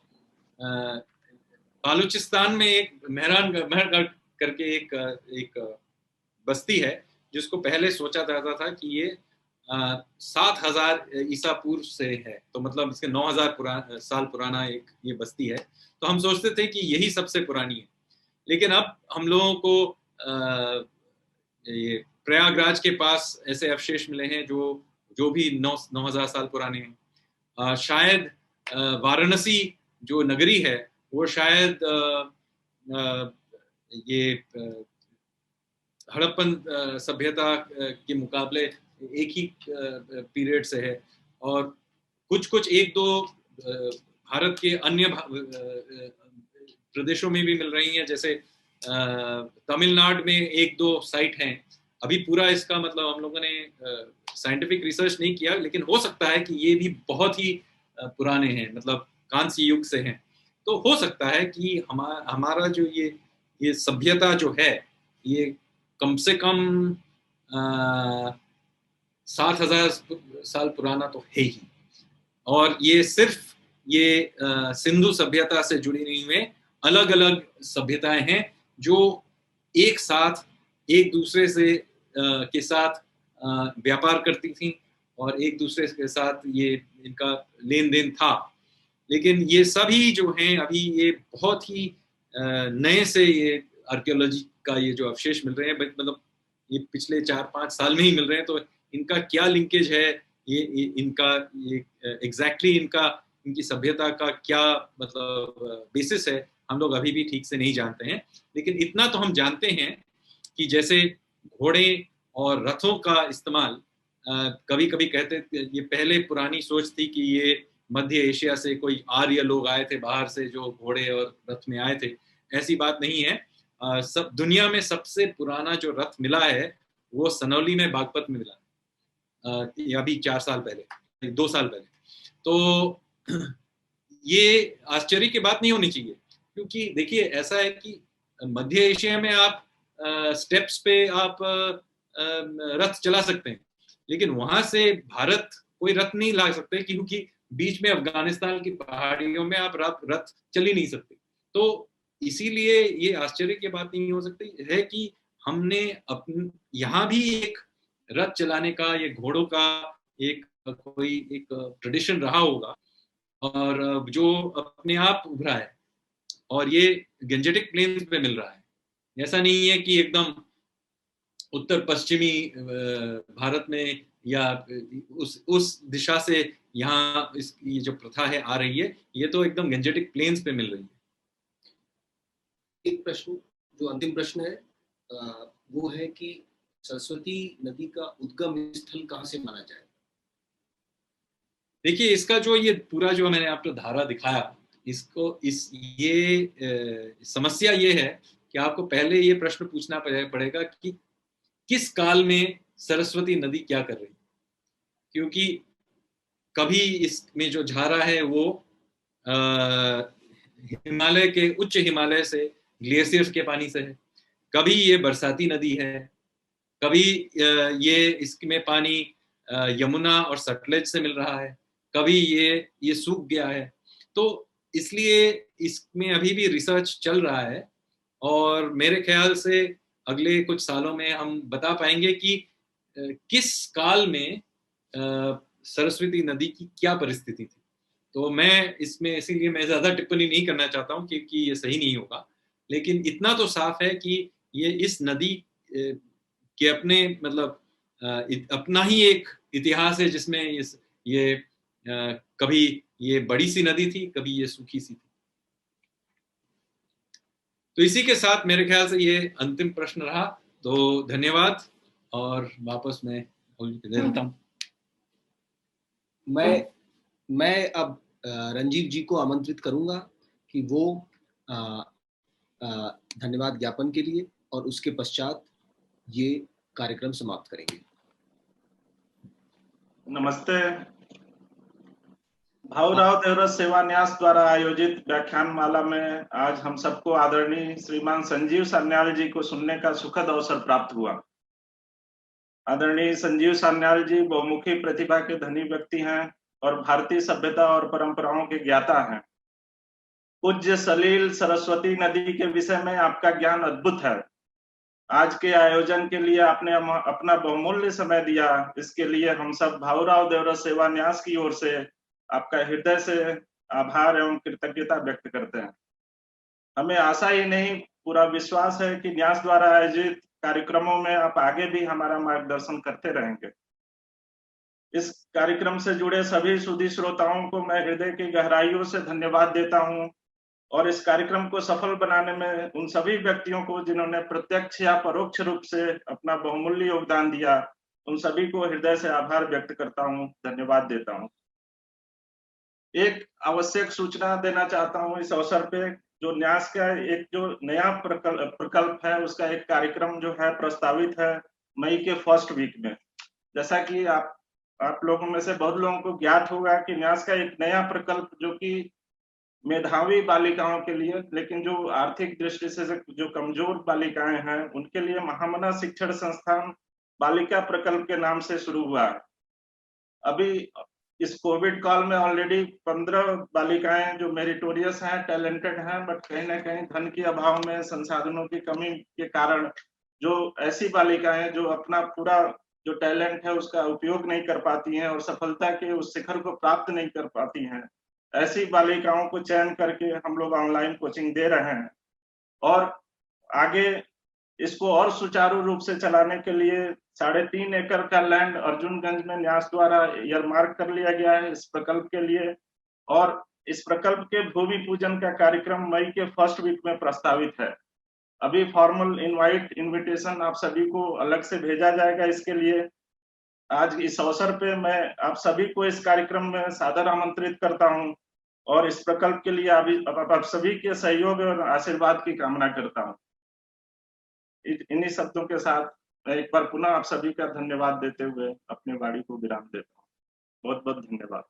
बालूचिस्तान में एक मेहरानगढ़ करके एक बस्ती है जिसको पहले सोचा जाता था कि ये 7000 ईसा पूर्व से है, तो मतलब इसके 9000 साल पुराना एक ये बस्ती है। तो हम सोचते थे कि यही सबसे पुरानी है, लेकिन अब हम लोगों को ये प्रयागराज के पास ऐसे अवशेष मिले हैं जो भी 9000 साल पुराने हैं। शायद वाराणसी जो नगरी है वो शायद ये हड़प्पन सभ्यता के मुकाबले एक ही पीरियड से है, और कुछ कुछ एक दो भारत के अन्य प्रदेशों में भी मिल रही हैं। जैसे तमिलनाडु में एक दो साइट हैं। अभी पूरा इसका मतलब हम लोगों ने साइंटिफिक रिसर्च नहीं किया, लेकिन हो सकता है कि ये भी बहुत ही पुराने हैं, मतलब कांस्य युग से हैं। तो हो सकता है कि हमारा जो ये सभ्यता जो है ये कम से कम 7000 साल पुराना तो है ही, और ये सिर्फ ये सिंधु सभ्यता से जुड़ी नहीं हुए अलग अलग सभ्यताएं हैं जो एक साथ एक दूसरे से के साथ व्यापार करती थी और एक दूसरे के साथ ये इनका लेन देन था। लेकिन ये सभी जो हैं अभी ये बहुत ही नए से ये आर्कियोलॉजी का ये जो अवशेष मिल रहे हैं, मतलब ये पिछले 4-5 साल में ही मिल रहे हैं, तो इनका क्या लिंकेज है, ये इनका ये एग्जैक्टली इनकी सभ्यता का क्या मतलब बेसिस है, हम लोग अभी भी ठीक से नहीं जानते हैं। लेकिन इतना तो हम जानते हैं कि जैसे घोड़े और रथों का इस्तेमाल कभी कभी कहते, ये पहले पुरानी सोच थी कि ये मध्य एशिया से कोई आर्य लोग आए थे बाहर से जो घोड़े और रथ में आए थे। ऐसी बात नहीं है। सब दुनिया में सबसे पुराना जो रथ मिला है वो सनौली में बागपत में मिला, अभी 4 साल पहले, 2 साल पहले। तो ये आश्चर्य की बात नहीं होनी चाहिए, क्योंकि देखिए ऐसा है कि मध्य एशिया में आप स्टेप्स पे आप रथ चला सकते हैं, लेकिन वहां से भारत कोई रथ नहीं ला सकते, क्योंकि बीच में अफगानिस्तान की पहाड़ियों में आप रथ चल ही नहीं सकते। तो इसीलिए ये आश्चर्य की बात नहीं हो सकती है कि हमने यहाँ भी एक रथ चलाने का, ये घोड़ों का एक कोई एक ट्रेडिशन रहा होगा, और जो अपने आप उभरा है, और ये गंजेटिक प्लेन्स पे मिल रहा है। ऐसा नहीं है कि एकदम उत्तर पश्चिमी भारत में या उस दिशा से यहाँ ये जो प्रथा है आ रही है, ये तो एकदम गंजेटिक प्लेन्स पे मिल रही है। एक प्रश्न जो अंतिम प्रश्न है वो है कि सरस्वती नदी का उद्गम स्थल कहाँ से माना जाए? देखिए इसका जो ये पूरा जो मैंने आपको धारा दिखाया, समस्या ये है कि आपको पहले ये प्रश्न पूछना पड़ेगा कि किस काल में सरस्वती नदी क्या कर रही है, क्योंकि कभी इसमें जो धारा है वो हिमालय के उच्च हिमालय से ग्लेशियर्स के पानी से है, कभी ये बरसाती नदी है, कभी ये इसमें पानी यमुना और सतलज से मिल रहा है, कभी ये सूख गया है। तो इसलिए इसमें अभी भी रिसर्च चल रहा है, और मेरे ख्याल से अगले कुछ सालों में हम बता पाएंगे कि किस काल में सरस्वती नदी की क्या परिस्थिति थी। तो मैं इसमें इसीलिए मैं ज्यादा टिप्पणी नहीं करना चाहता हूँ, क्योंकि ये सही नहीं होगा। लेकिन इतना तो साफ है कि ये इस नदी के अपने मतलब अपना ही एक इतिहास है, जिसमें ये कभी ये बड़ी सी नदी थी, कभी ये सूखी सी थी। तो इसी के साथ मेरे ख्याल से ये अंतिम प्रश्न रहा। तो धन्यवाद, और वापस मैं दे देता हूं। मैं अब रंजीव जी को आमंत्रित करूंगा कि वो धन्यवाद ज्ञापन के लिए, और उसके पश्चात ये कार्यक्रम समाप्त करेंगे। नमस्ते। भाऊराव देवरस सेवा न्यास द्वारा आयोजित व्याख्यान माला में आज हम सबको आदरणीय श्रीमान संजीव सान्याल जी को सुनने का सुखद अवसर प्राप्त हुआ। आदरणीय संजीव सान्याल जी बहुमुखी प्रतिभा के धनी व्यक्ति हैं और भारतीय सभ्यता और परंपराओं के ज्ञाता हैं। पूज्य सलील सरस्वती नदी के विषय में आपका ज्ञान अद्भुत है। आज के आयोजन के लिए आपने अपना बहुमूल्य समय दिया, इसके लिए हम सब भाऊराव देवरस सेवा न्यास की ओर से आपका हृदय से आभार एवं कृतज्ञता व्यक्त करते हैं। हमें आशा ही नहीं, पूरा विश्वास है कि न्यास द्वारा आयोजित कार्यक्रमों में आप आगे भी हमारा मार्गदर्शन करते रहेंगे। इस कार्यक्रम से जुड़े सभी सुधी श्रोताओं को मैं हृदय की गहराइयों से धन्यवाद देता हूं, और इस कार्यक्रम को सफल बनाने में उन सभी व्यक्तियों को जिन्होंने प्रत्यक्ष या परोक्ष रूप से अपना बहुमूल्य योगदान दिया, उन सभी को हृदय से आभार व्यक्त करता हूं, धन्यवाद देता हूं। एक आवश्यक सूचना देना चाहता हूं इस अवसर पे, जो न्यास का एक जो नया प्रकल्प है, उसका एक कार्यक्रम जो है प्रस्तावित है मई के फर्स्ट वीक में। जैसा कि आप लोगों में से बहुत लोगों को ज्ञात होगा कि न्यास का एक नया प्रकल्प जो कि मेधावी बालिकाओं के लिए, लेकिन जो आर्थिक दृष्टि से जो कमजोर बालिकाएं हैं, उनके लिए महामना शिक्षण संस्थान बालिका प्रकल्प के नाम से शुरू हुआ है। अभी इस कोविड काल में ऑलरेडी 15 बालिकाएं जो मेरिटोरियस हैं, टैलेंटेड हैं, बट कहीं ना कहीं धन के अभाव में, संसाधनों की कमी के कारण जो ऐसी बालिकाएं जो अपना पूरा जो टैलेंट है उसका उपयोग नहीं कर पाती हैं और सफलता के उस शिखर को प्राप्त नहीं कर पाती हैं, ऐसी बालिकाओं को चयन करके हम लोग ऑनलाइन कोचिंग दे रहे हैं। और आगे इसको और सुचारू रूप से चलाने के लिए 3.5 एकड़ का लैंड अर्जुनगंज में न्यास द्वारा ईयरमार्क कर लिया गया है इस प्रकल्प के लिए, और इस प्रकल्प के भूमि पूजन का कार्यक्रम मई के फर्स्ट वीक में प्रस्तावित है। अभी फॉर्मल इनविटेशन आप सभी को अलग से भेजा जाएगा इसके लिए। आज इस अवसर पे मैं आप सभी को इस कार्यक्रम में सादर आमंत्रित करता हूं, और इस प्रकल्प के लिए आप सभी के सहयोग और आशीर्वाद की कामना करता हूं। इन्हीं शब्दों के साथ मैं एक बार पुनः आप सभी का धन्यवाद देते हुए अपनी वाणी को विराम देता हूँ। बहुत बहुत धन्यवाद।